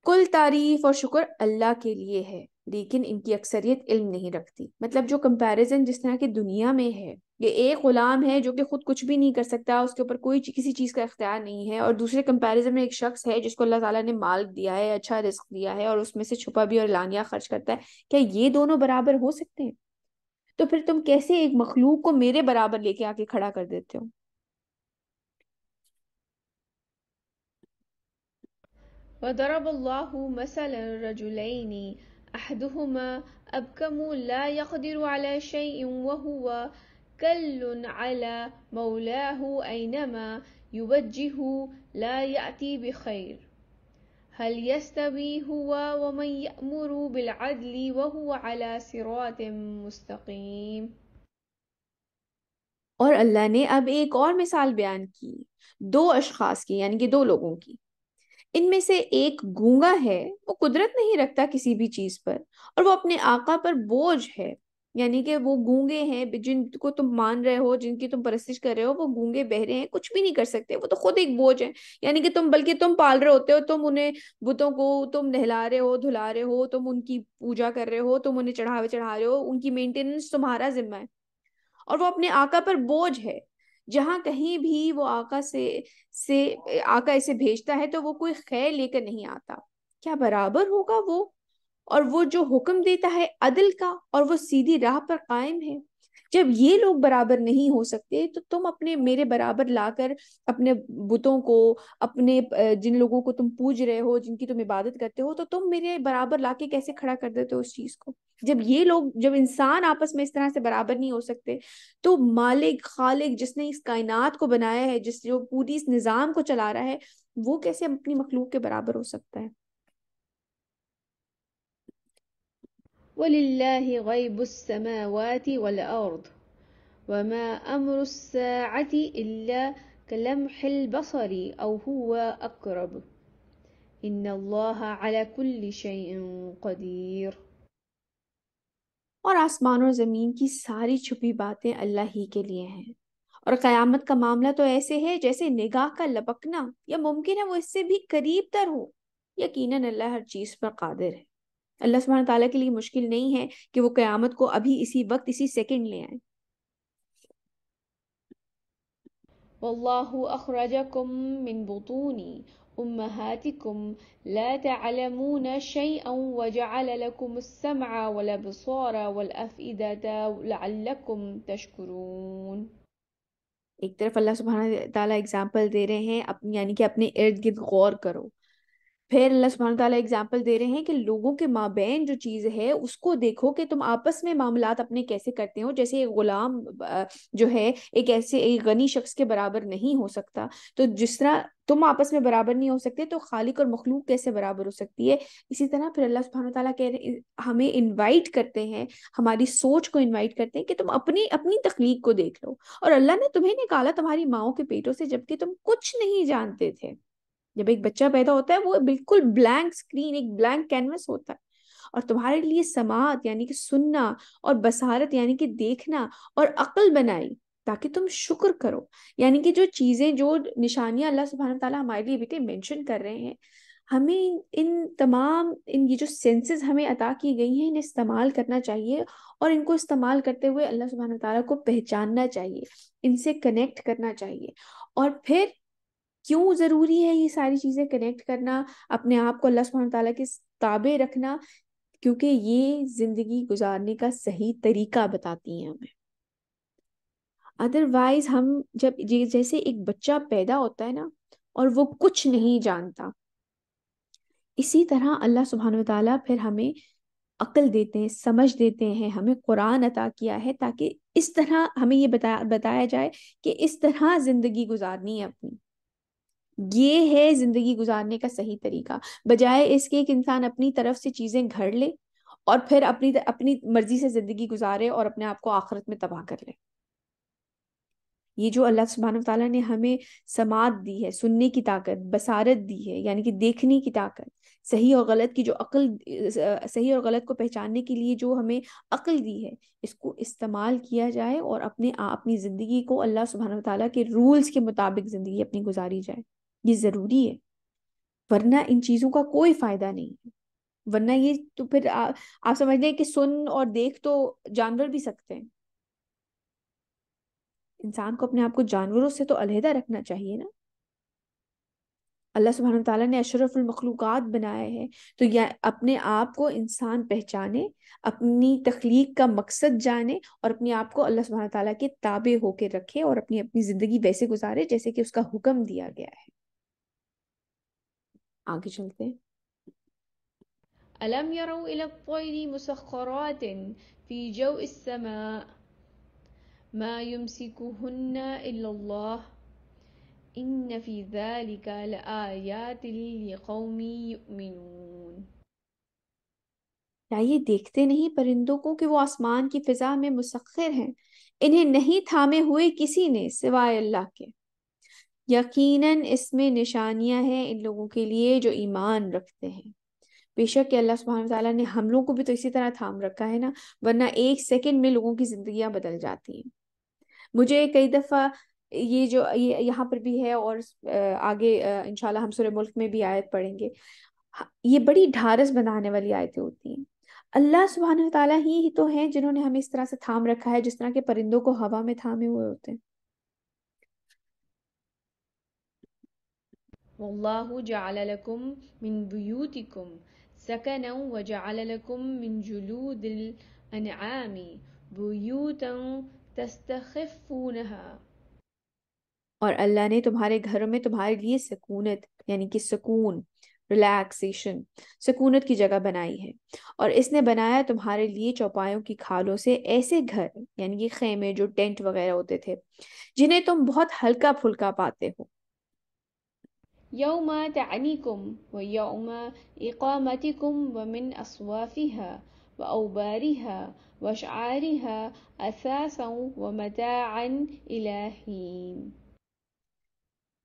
Speaker 1: کل تعریف اور شکر اللہ کے لیے ہے، لیکن ان کی اکثریت علم نہیں رکھتی. مطلب جو کمپیریزن جس طرح کی دنیا میں ہے، یہ ایک غلام ہے جو کہ خود کچھ بھی نہیں کر سکتا، اس کے اوپر کوئی کسی چیز کا اختیار نہیں ہے، اور دوسرے کمپیریزن میں ایک شخص ہے جس کو اللہ تعالیٰ نے مال دیا ہے، اچھا رزق دیا ہے، اور اس میں سے چھپا بھی اور اعلانیہ خرچ کرتا ہے. کیا یہ دونوں برابر ہو سکتے ہیں؟ تو پھر تم کیسے ایک مخلوق کو میرے برابر لے کے آ کے کھڑا کر دیتے ہو؟
Speaker 3: وضرب الله مثلا رجلين أحدهما أبكم لا يقدر على شيء وهو كل على مولاه أينما يوجهه لا يأتي بخير هل يستوي هو ومن يأمر بالعدل وهو على صراط مستقيم.
Speaker 1: اور اللہ نے اب ایک اور مثال بیان کی دو اشخاص کی، یعنی کہ دو لوگوں کی. ان میں سے ایک گونگا ہے، وہ قدرت نہیں رکھتا کسی بھی چیز پر، اور وہ اپنے آقا پر بوجھ ہے. یعنی کہ وہ گونگے ہیں، جن کو تم مان رہے ہو، جن کی تم پرستش کر رہے ہو، وہ گونگے بہرے ہیں، کچھ بھی نہیں کر سکتے، وہ تو خود ایک بوجھ ہے. یعنی کہ بلکہ تم پال رہے ہوتے ہو، تم انہیں بتوں کو تم نہلا رہے ہو، دھلا رہے ہو، تم ان کی پوجا کر رہے ہو، تم انہیں چڑھاوے چڑھا رہے ہو، ان کی مینٹیننس تمہارا ذمہ ہے. اور وہ اپنے آقا پر بوجھ ہے، جہاں کہیں بھی وہ آقا اسے بھیجتا ہے تو وہ کوئی خیر لے کر نہیں آتا. کیا برابر ہوگا وہ اور وہ جو حکم دیتا ہے عدل کا اور وہ سیدھی راہ پر قائم ہے؟ جب یہ لوگ برابر نہیں ہو سکتے تو تم اپنے میرے برابر لا کر اپنے بتوں کو، اپنے جن لوگوں کو تم پوج رہے ہو، جن کی تم عبادت کرتے ہو، تو تم میرے برابر لا کے کیسے کھڑا کر دیتے ہو اس چیز کو؟ جب انسان آپس میں اس طرح سے برابر نہیں ہو سکتے، تو مالک خالق جس نے اس کائنات کو بنایا ہے، جو پوری اس نظام کو چلا رہا ہے، وہ کیسے اپنی مخلوق کے برابر ہو سکتا ہے؟
Speaker 3: وَلِلَّهِ غَيْبُ السَّمَاوَاتِ وَالْأَرْضِ وَمَا أَمْرُ السَّاعَةِ إِلَّا كَلَمْحِ الْبَصَرِ أَوْ هُوَ أَقْرَبُ إِنَّ اللَّهَ عَلَى كُلِّ شَيْءٍ قَدِيرٌ۔
Speaker 1: اور آسمان اور زمین کی ساری چھپی باتیں اللہ ہی کے لیے ہیں، اور قیامت کا معاملہ تو ایسے ہے جیسے نگاہ کا لپکنا، یا ممکن ہے وہ اس سے بھی قریب تر ہو۔ یقیناً اللہ ہر چیز پر قادر ہے۔ اللہ سبحانہ تعالیٰ کے لیے مشکل نہیں ہے کہ وہ قیامت کو ابھی اسی وقت اسی سیکنڈ لے آئیں۔
Speaker 3: والله أخرجكم من بطون أمهاتكم لا تعلمون شيئا وجعل لكم السمع والأبصار والأفئدة لعلكم تشكرون۔
Speaker 1: ایک طرف اللہ سبحانہ تعالیٰ اگزامپل دے رہے ہیں یعنی کہ اپنے ارد گرد غور کرو، پھر اللہ سبحانہ تعالیٰ اگزامپل دے رہے ہیں کہ لوگوں کے مابین جو چیز ہے اس کو دیکھو کہ تم آپس میں معاملات اپنے کیسے کرتے ہو۔ جیسے ایک غلام جو ہے ایک غنی شخص کے برابر نہیں ہو سکتا، تو جس طرح تم آپس میں برابر نہیں ہو سکتے تو خالق اور مخلوق کیسے برابر ہو سکتی ہے؟ اسی طرح پھر اللہ سبحانہ تعالیٰ ہمیں انوائٹ کرتے ہیں، ہماری سوچ کو انوائٹ کرتے ہیں کہ تم اپنی اپنی تخلیق کو دیکھ لو، اور اللہ نے تمہیں نکالا تمہاری ماؤں کے پیٹوں سے جبکہ تم کچھ نہیں جانتے تھے۔ جب ایک بچہ پیدا ہوتا ہے وہ بالکل بلینک اسکرین، ایک بلینک کینوس ہوتا ہے، اور تمہارے لیے سماعت یعنی کہ سننا، اور بصارت یعنی کہ دیکھنا، اور عقل بنائی تاکہ تم شکر کرو۔ یعنی کہ جو چیزیں، جو نشانیاں اللہ سبحانہ تعالیٰ ہمارے لیے بیٹے مینشن کر رہے ہیں، ہمیں یہ جو سینسز ہمیں عطا کی گئی ہیں انہیں استعمال کرنا چاہیے، اور ان کو استعمال کرتے ہوئے اللہ سبحانہ تعالیٰ کو پہچاننا چاہیے، ان سے کنیکٹ کرنا چاہیے۔ اور پھر کیوں ضروری ہے یہ ساری چیزیں کنیکٹ کرنا، اپنے آپ کو اللہ سبحانہ تعالیٰ کے تابع رکھنا؟ کیونکہ یہ زندگی گزارنے کا صحیح طریقہ بتاتی ہیں ہمیں۔ ادروائز ہم جیسے ایک بچہ پیدا ہوتا ہے نا اور وہ کچھ نہیں جانتا، اسی طرح اللہ سبحانہ تعالیٰ پھر ہمیں عقل دیتے ہیں، سمجھ دیتے ہیں، ہمیں قرآن عطا کیا ہے تاکہ اس طرح ہمیں یہ بتایا جائے کہ اس طرح زندگی گزارنی ہے اپنی۔ یہ ہے زندگی گزارنے کا صحیح طریقہ، بجائے اس کے ایک انسان اپنی طرف سے چیزیں گھڑ لے اور پھر اپنی مرضی سے زندگی گزارے اور اپنے آپ کو آخرت میں تباہ کر لے۔ یہ جو اللہ سبحانہ تعالیٰ نے ہمیں سماعت دی ہے، سننے کی طاقت، بصارت دی ہے یعنی کہ دیکھنے کی طاقت، صحیح اور غلط کی جو عقل، صحیح اور غلط کو پہچاننے کے لیے جو ہمیں عقل دی ہے، اس کو استعمال کیا جائے اور اپنی زندگی کو اللہ سبحانہ تعالیٰ کے رولز کے مطابق زندگی اپنی گزاری جائے۔ یہ ضروری ہے، ورنہ ان چیزوں کا کوئی فائدہ نہیں ہے۔ ورنہ یہ تو پھر آپ سمجھ لیں کہ سن اور دیکھ تو جانور بھی سکتے ہیں، انسان کو اپنے آپ کو جانوروں سے تو علیحدہ رکھنا چاہیے نا۔ اللہ سبحانہ تعالیٰ نے اشرف المخلوقات بنایا ہے، تو یا اپنے آپ کو انسان پہچانے، اپنی تخلیق کا مقصد جانے، اور اپنے آپ کو اللہ سبحانہ تعالیٰ کے تابع ہو کے رکھے اور اپنی زندگی ویسے گزارے جیسے کہ اس کا حکم دیا گیا ہے۔ آگے چلتے ہیں۔
Speaker 3: ألم يروا إلى الطير مسخرات في جو السماء ما يمسكهن إلا الله إن في ذلك لآيات لقوم يؤمنون۔
Speaker 1: کیا یہ دیکھتے نہیں پرندوں کو کہ وہ آسمان کی فضا میں مسخر ہیں، انہیں نہیں تھامے ہوئے کسی نے سوائے اللہ کے؟ یقیناً اس میں نشانیاں ہیں ان لوگوں کے لیے جو ایمان رکھتے ہیں۔ بے شک کہ اللہ سبحانہ تعالیٰ نے ہم لوگوں کو بھی تو اسی طرح تھام رکھا ہے نا، ورنہ ایک سیکنڈ میں لوگوں کی زندگیاں بدل جاتی ہیں۔ مجھے کئی دفعہ یہ یہاں پر بھی ہے، اور آگے انشاءاللہ ہم سورہ ملک میں بھی آیت پڑھیں گے، یہ بڑی ڈھارس بنانے والی آیتیں ہوتی ہیں۔ اللہ سبحانہ تعالیٰ ہی تو ہیں جنہوں نے ہمیں اس طرح سے تھام رکھا ہے جس طرح کے پرندوں کو ہوا میں تھامے ہوئے ہوتے ہیں۔
Speaker 3: والله جعل لكم من بيوتكم سكنا وجعل لكم من جلود الأنعام بيوتا تستخفونها.
Speaker 1: اور اللہ نے تمہارے گھروں میں تمہارے لیے سکونت یعنی کہ سکون، ریلیکسیشن، سکونت کی جگہ بنائی ہے، اور اس نے بنایا تمہارے لیے چوپایوں کی کھالوں سے ایسے گھر یعنی کہ خیمے جو ٹینٹ وغیرہ ہوتے تھے جنہیں تم بہت ہلکا پھلکا پاتے ہو۔
Speaker 3: يوم تعنيكم ويوم إقامتكم ومن أصوافها وأوبارها وشعارها أثاثا ومتاعا إلى حين.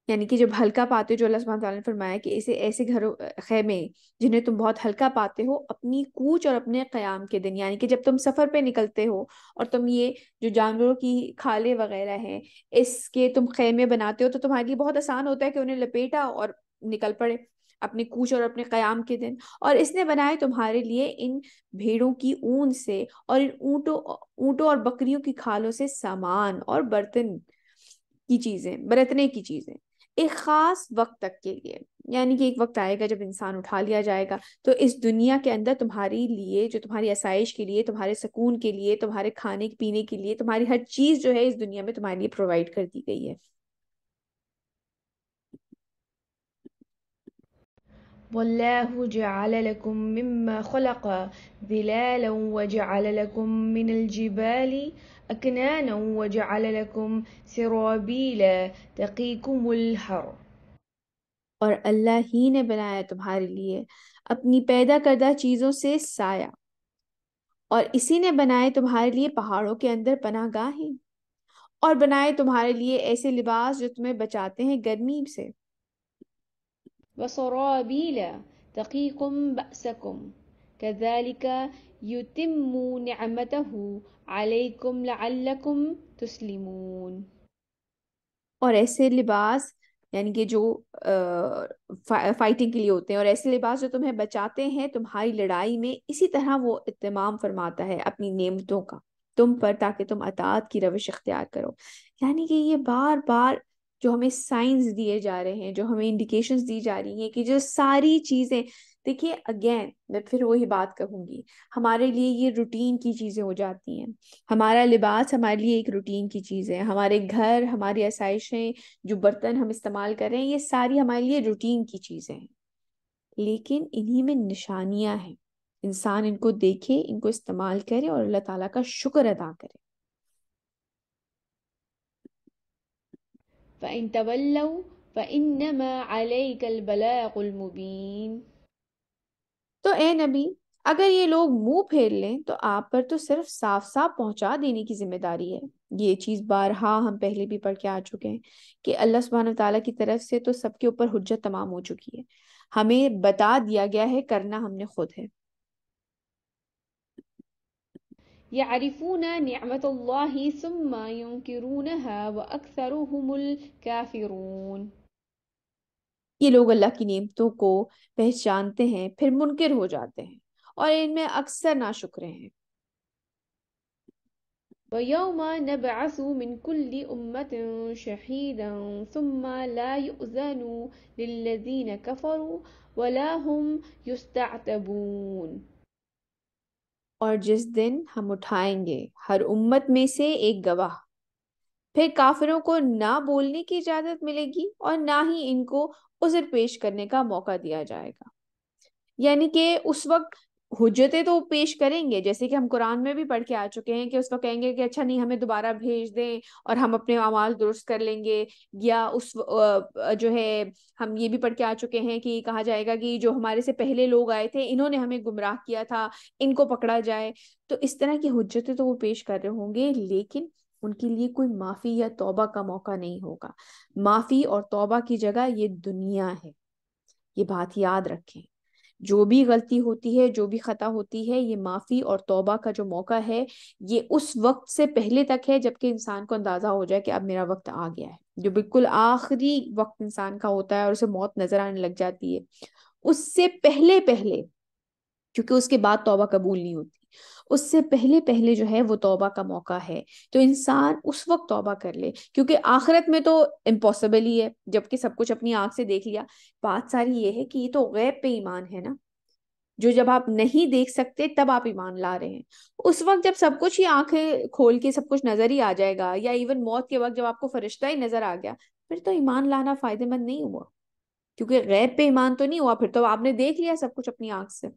Speaker 1: یعنی کہ جب ہلکا پاتے ہو، جو اللہ سبحانہ تعالیٰ نے فرمایا کہ اسے ایسے گھروں خیمے جنہیں تم بہت ہلکا پاتے ہو اپنی کوچ اور اپنے قیام کے دن، یعنی کہ جب تم سفر پہ نکلتے ہو اور تم یہ جو جانوروں کی کھالیں وغیرہ ہیں اس کے تم خیمے بناتے ہو تو تمہارے لیے بہت آسان ہوتا ہے کہ انہیں لپیٹا اور نکل پڑے اپنی کوچ اور اپنے قیام کے دن۔ اور اس نے بنائے تمہارے لیے ان بھیڑوں کی اون سے اور ان اونٹوں اور بکریوں کی کھالوں سے سامان اور برتن کی چیزیں، برتنے کی چیزیں ایک خاص وقت تک کے لیے، یعنی کہ ایک وقت آئے گا جب انسان اٹھا لیا جائے گا تو اس دنیا کے اندر تمہارے لیے، جو تمہاری آسائش کے لیے، تمہارے سکون کے لیے، تمہارے کھانے پینے کے لیے، تمہاری ہر چیز جو ہے اس دنیا میں تمہارے لیے پرووائڈ کر دی گئی ہے۔
Speaker 3: والله جعل لكم مما خلق ظلالا وجعل لكم من الجبال أكنانا وجعل لكم سرابيل تقيكم الحر.
Speaker 1: اور اللہ ہی نے بنایا تمہارے لیے اپنی پیدا کردہ چیزوں سے سایہ، اور اسی نے بنائے تمہارے لیے پہاڑوں کے اندر پناہ گاہیں، اور بنائے تمہارے لیے ایسے لباس جو تمہیں بچاتے ہیں گرمی سے،
Speaker 3: وسرابيل تقيكم بأسكم كذلك يتم نعمته عليكم لعلكم تسلمون.
Speaker 1: اور ایسے لباس یعنی کہ جو فائٹنگ کے لیے ہوتے ہیں، اور ایسے لباس جو تمہیں بچاتے ہیں تمہاری لڑائی میں، اسی طرح وہ اتمام فرماتا ہے اپنی نعمتوں کا تم پر تاکہ تم اطاعت کی روش اختیار کرو۔ یعنی کہ یہ بار بار جو ہمیں سائنس دیے جا رہے ہیں، جو ہمیں انڈیکیشنز دی جا رہی ہیں کہ جو ساری چیزیں، دیکھیے اگین میں پھر وہی بات کہوں گی، ہمارے لیے یہ روٹین کی چیزیں ہو جاتی ہیں، ہمارا لباس ہمارے لیے ایک روٹین کی چیز ہے، ہمارے گھر، ہماری آسائشیں، جو برتن ہم استعمال کر رہے ہیں، یہ ساری ہمارے لیے روٹین کی چیزیں ہیں، لیکن انہی میں نشانیاں ہیں، انسان ان کو دیکھے، ان کو استعمال کرے اور اللہ تعالیٰ کا شکر ادا کرے۔
Speaker 3: فإن تولوا فإنما عليك البلاغ المبين.
Speaker 1: تو اے نبی اگر یہ لوگ منہ پھیر لیں تو آپ پر تو صرف صاف صاف پہنچا دینے کی ذمہ داری ہے۔ یہ چیز بارہا ہم پہلے بھی پڑھ کے آ چکے ہیں کہ اللہ سبحانہ تعالیٰ کی طرف سے تو سب کے اوپر حجت تمام ہو چکی ہے، ہمیں بتا دیا گیا ہے، کرنا ہم نے خود ہے۔
Speaker 3: يعرفون نعمة الله ثم ينكرونها وأكثرهم الكافرون.
Speaker 1: یہ لوگ اللہ کی نعمتوں کو پہچانتے ہیں پھر منکر ہو جاتے ہیں، اور ان میں اکثر ناشکرے ہیں۔
Speaker 3: ويوم نبعث من كل أمة شهيدا ثم لا يؤذن للذين كفروا ولا هم يستعتبون.
Speaker 1: اور جس دن ہم اٹھائیں گے ہر امت میں سے ایک گواہ، پھر کافروں کو نہ بولنے کی اجازت ملے گی اور نہ ہی ان کو عذر پیش کرنے کا موقع دیا جائے گا۔ یعنی کہ اس وقت حجتیں تو پیش کریں گے، جیسے کہ ہم قرآن میں بھی پڑھ کے آ چکے ہیں کہ اس وقت کہیں گے کہ اچھا نہیں، ہمیں دوبارہ بھیج دیں اور ہم اپنے اعمال درست کر لیں گے، یا اس جو ہے ہم یہ بھی پڑھ کے آ چکے ہیں کہ کہا جائے گا کہ جو ہمارے سے پہلے لوگ آئے تھے انہوں نے ہمیں گمراہ کیا تھا، ان کو پکڑا جائے۔ تو اس طرح کی حجتیں تو وہ پیش کر رہے ہوں گے، لیکن ان کے لیے کوئی معافی یا توبہ کا موقع نہیں ہوگا۔ معافی اور توبہ کی جگہ یہ دنیا ہے، یہ بات یاد رکھیں۔ جو بھی غلطی ہوتی ہے، جو بھی خطا ہوتی ہے، یہ معافی اور توبہ کا جو موقع ہے یہ اس وقت سے پہلے تک ہے جب کہ انسان کو اندازہ ہو جائے کہ اب میرا وقت آ گیا ہے، جو بالکل آخری وقت انسان کا ہوتا ہے اور اسے موت نظر آنے لگ جاتی ہے، اس سے پہلے پہلے، کیونکہ اس کے بعد توبہ قبول نہیں ہوتی، اس سے پہلے پہلے جو ہے وہ توبہ کا موقع ہے، تو انسان اس وقت توبہ کر لے، کیونکہ آخرت میں تو امپاسبل ہی ہے جبکہ سب کچھ اپنی آنکھ سے دیکھ لیا۔ بات ساری یہ ہے کہ یہ تو غیب پہ ایمان ہے نا، جو جب آپ نہیں دیکھ سکتے تب آپ ایمان لا رہے ہیں. اس وقت جب سب کچھ ہی آنکھیں کھول کے سب کچھ نظر ہی آ جائے گا، یا ایون موت کے وقت جب آپ کو فرشتہ ہی نظر آ گیا، پھر تو ایمان لانا فائدے مند نہیں ہوا، کیونکہ غیب پہ ایمان تو نہیں ہوا، پھر تو آپ نے دیکھ لیا سب کچھ اپنی آنکھ سے.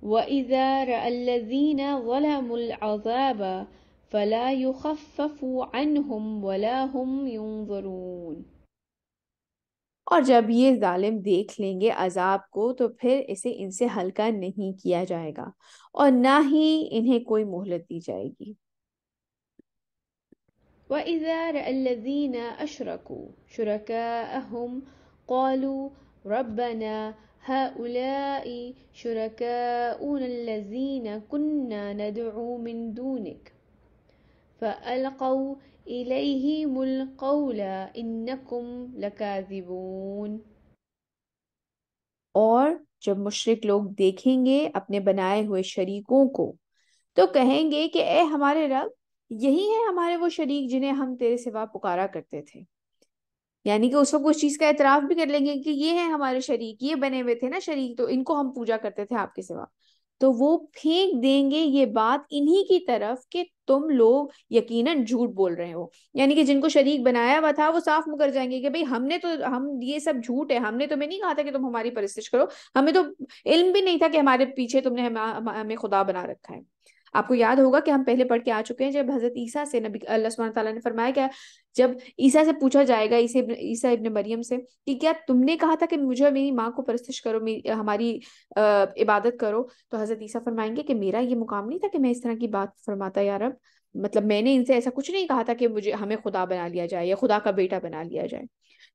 Speaker 3: وإذا رأى الذين ظلموا العذاب فلا يخفف عنهم ولا هم ينظرون.
Speaker 1: اور جب یہ ظالم دیکھ لیں گے عذاب کو تو پھر اسے ان سے ہلکا نہیں کیا جائے گا اور نہ ہی انہیں کوئی مہلت دی جائے گی.
Speaker 3: وإذا رأى الذين أشركوا شركاءهم قالوا ربنا هؤلاء شركاؤنا الذين كنا ندعو من دونك فألقوا إليهم القول إنكم لكاذبون.
Speaker 1: اور جب مشرک لوگ دیکھیں گے اپنے بنائے ہوئے شریکوں کو تو کہیں گے کہ اے ہمارے رب، یہی ہے ہمارے وہ شریک جنہیں ہم تیرے سوا پکارا کرتے تھے. یعنی کہ اس وقت اس چیز کا اعتراف بھی کر لیں گے کہ یہ ہیں ہمارے شریک، یہ بنے ہوئے تھے نا شریک، تو ان کو ہم پوجا کرتے تھے آپ کے سوا. تو وہ پھینک دیں گے یہ بات انہی کی طرف کہ تم لوگ یقیناً جھوٹ بول رہے ہو. یعنی کہ جن کو شریک بنایا ہوا تھا وہ صاف مکر جائیں گے کہ بھئی ہم یہ سب جھوٹ ہے، ہم نے تمہیں نہیں کہا تھا کہ تم ہماری پرستش کرو، ہمیں تو علم بھی نہیں تھا کہ ہمارے پیچھے تم نے ہمیں خدا بنا رکھا ہے. آپ کو یاد ہوگا کہ ہم پہلے پڑھ کے آ چکے ہیں جب حضرت عیسیٰ سے نبی اللہ سبحانہ تعالیٰ نے فرمایا کہ جب عیسیٰ سے پوچھا جائے گا، عیسیٰ ابن مریم سے، کہ کیا تم نے کہا تھا کہ مجھے میری ماں کو پرستش کرو، ہماری عبادت کرو، تو حضرت عیسیٰ فرمائیں گے کہ میرا یہ مقام نہیں تھا کہ میں اس طرح کی بات فرماتا یا رب، مطلب میں نے ان سے ایسا کچھ نہیں کہا تھا کہ ہمیں خدا بنا لیا جائے یا خدا کا بیٹا بنا لیا جائے.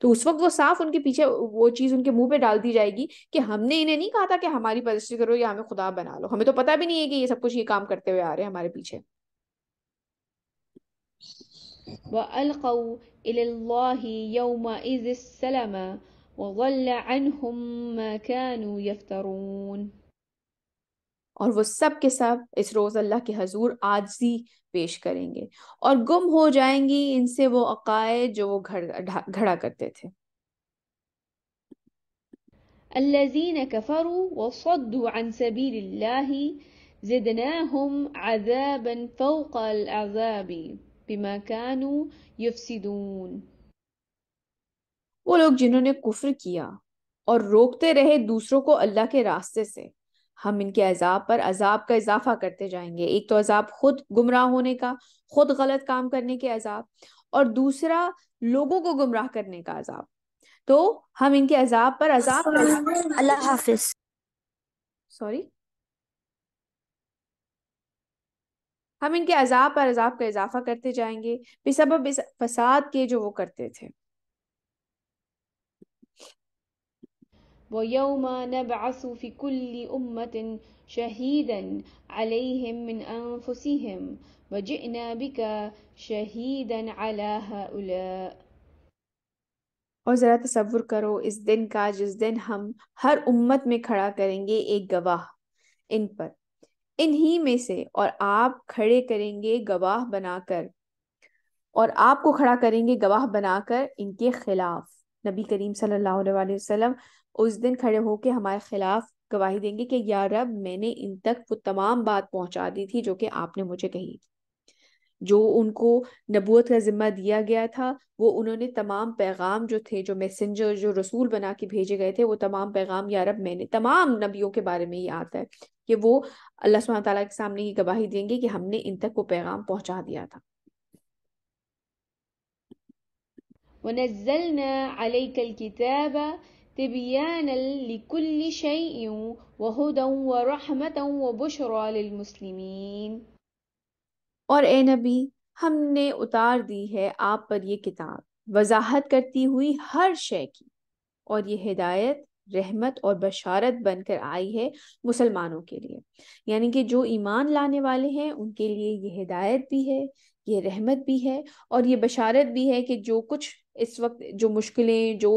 Speaker 1: تو اس وقت وہ صاف ان کے پیچھے وہ چیز ان کے منہ پہ ڈال دی جائے گی کہ ہم نے انہیں نہیں کہا تھا کہ ہماری پرستش کرو یا ہمیں خدا بنا لو، ہمیں تو پتہ بھی نہیں ہے کہ یہ سب کچھ یہ کام کرتے ہوئے آ رہے ہیں ہمارے پیچھے.
Speaker 3: وألقوا إلى الله يومئذ السلم وضل عنهم ما كانوا يفترون.
Speaker 1: اور وہ سب کے سب اس روز اللہ کے حضور عاجزی پیش کریں گے اور گم ہو جائیں گی ان سے وہ عقائد جو وہ گھڑا کرتے تھے.
Speaker 3: الذين كفروا وصدوا عن سبيل الله زدناهم عذابا فوق العذاب بما كانوا يفسدون.
Speaker 1: وہ لوگ جنہوں نے کفر کیا اور روکتے رہے دوسروں کو اللہ کے راستے سے، ہم ان کے عذاب پر عذاب کا اضافہ کرتے جائیں گے. ایک تو عذاب خود گمراہ ہونے کا، خود غلط کام کرنے کے عذاب، اور دوسرا لوگوں کو گمراہ کرنے کا عذاب. تو ہم ان کے عذاب پر عذاب
Speaker 4: اللہ حافظ.
Speaker 1: سوری ہم ان کے عذاب پر عذاب کا اضافہ کرتے جائیں گے بسبب اس فساد کے جو وہ کرتے تھے.
Speaker 3: ويوم نبعث في كل أمة شهيدا عليهم من أنفسهم وجئنا بك شهيدا على هؤلاء.
Speaker 1: اور ذرا تصور کرو اس دن کا جس دن ہم ہر امت میں کھڑا کریں گے ایک گواہ ان پر، انہی میں سے، اور آپ کھڑے کریں گے گواہ بنا کر، اور آپ کو کھڑا کریں گے گواہ بنا کر ان کے خلاف. نبی کریم صلی اللہ علیہ وآلہ وسلم اس دن کھڑے ہو کے ہمارے خلاف گواہی دیں گے کہ یا رب میں نے ان تک وہ تمام بات پہنچا دی تھی جو کہ آپ نے مجھے کہی تھی. جو ان کو نبوت کا ذمہ دیا گیا تھا وہ انہوں نے تمام پیغام جو تھے، جو میسنجر، جو رسول بنا کے بھیجے گئے تھے، وہ تمام پیغام یا رب میں نے، تمام نبیوں کے بارے میں یہ آتا ہے کہ وہ اللہ سبحانہ تعالیٰ کے سامنے یہ گواہی دیں گے کہ ہم نے ان تک وہ پیغام پہنچا دیا تھا.
Speaker 3: ونزلنا عليك الكتاب تبيانا لكل شيء وهدى ورحمة وبشرى للمسلمين.
Speaker 1: اور اے نبی، ہم نے اتار دی ہے آپ پر یہ کتاب وضاحت کرتی ہوئی ہر شے کی، اور یہ ہدایت، رحمت اور بشارت بن کر آئی ہے مسلمانوں کے لیے. یعنی کہ جو ایمان لانے والے ہیں ان کے لیے یہ ہدایت بھی ہے، یہ رحمت بھی ہے، اور یہ بشارت بھی ہے کہ جو کچھ اس وقت جو مشکلیں، جو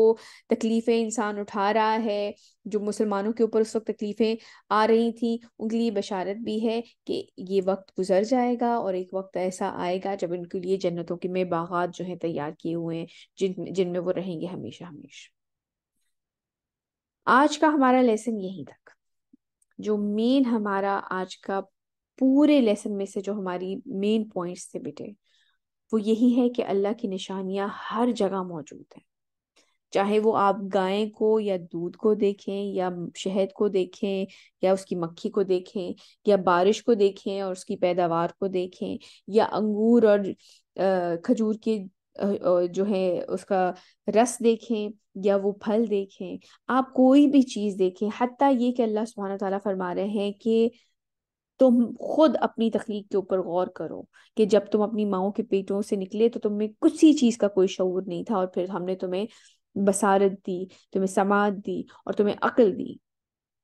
Speaker 1: تکلیفیں انسان اٹھا رہا ہے، جو مسلمانوں کے اوپر اس وقت تکلیفیں آ رہی تھیں، ان کے لیے بشارت بھی ہے کہ یہ وقت گزر جائے گا اور ایک وقت ایسا آئے گا جب ان کے لیے جنتوں کے میں باغات جو ہیں تیار کیے ہوئے ہیں جن میں وہ رہیں گے ہمیشہ ہمیشہ. آج کا ہمارا لیسن یہیں تک. جو مین ہمارا آج کا پورے لیسن میں سے جو ہماری مین پوائنٹس تھے بیٹے، وہ یہی ہے کہ اللہ کی نشانیاں ہر جگہ موجود ہیں. چاہے وہ آپ گائے کو یا دودھ کو دیکھیں، یا شہد کو دیکھیں، یا اس کی مکھی کو دیکھیں، یا بارش کو دیکھیں اور اس کی پیداوار کو دیکھیں، یا انگور اور کھجور کے جو ہے اس کا رس دیکھیں، یا وہ پھل دیکھیں. آپ کوئی بھی چیز دیکھیں، حتیٰ یہ کہ اللہ سبحانہ تعالیٰ فرما رہے ہیں کہ تم خود اپنی تخلیق کے اوپر غور کرو کہ جب تم اپنی ماؤں کے پیٹوں سے نکلے تو تم میں کسی چیز کا کوئی شعور نہیں تھا، اور پھر ہم نے تمہیں بصارت دی، تمہیں سماعت دی، اور تمہیں عقل دی.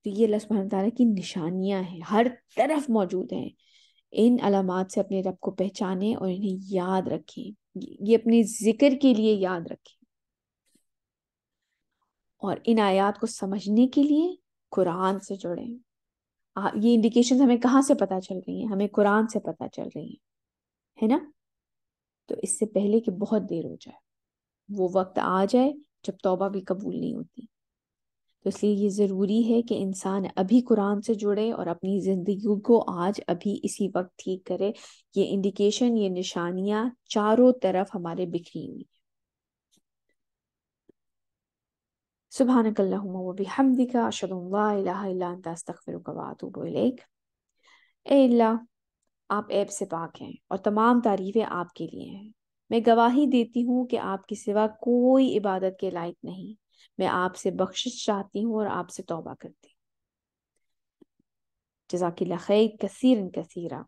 Speaker 1: تو یہ اللہ سبحانہ تعالیٰ کی نشانیاں ہیں، ہر طرف موجود ہیں. ان علامات سے اپنے رب کو پہچانیں اور انہیں یاد رکھیں، یہ اپنے ذکر کے لیے یاد رکھیں. اور ان آیات کو سمجھنے کے لیے قرآن سے جڑیں. یہ انڈیکیشن ہمیں کہاں سے پتہ چل رہی ہیں؟ ہمیں قرآن سے پتہ چل رہی ہیں، ہے نا؟ تو اس سے پہلے کہ بہت دیر ہو جائے، وہ وقت آ جائے جب توبہ بھی قبول نہیں ہوتی. تو اس لیے یہ ضروری ہے کہ انسان ابھی قرآن سے جڑے اور اپنی زندگی کو آج ابھی اسی وقت ٹھیک کرے. یہ انڈیکیشن، یہ نشانیاں چاروں طرف ہمارے بکھری ہوئی ہیں. سبحانک اللہم و بحمدک، اشہد ان لا الہ الا انت، استغفرک و اتوب الیک. اے اللہ، آپ عیب سے پاک ہیں اور تمام تعریفیں آپ کے لیے ہیں. میں گواہی دیتی ہوں کہ آپ کے سوا کوئی عبادت کے لائق نہیں. میں آپ سے بخشش چاہتی ہوں اور آپ سے توبہ کرتی ہوں. جزاک اللہ خیر کثیرا کثیرا.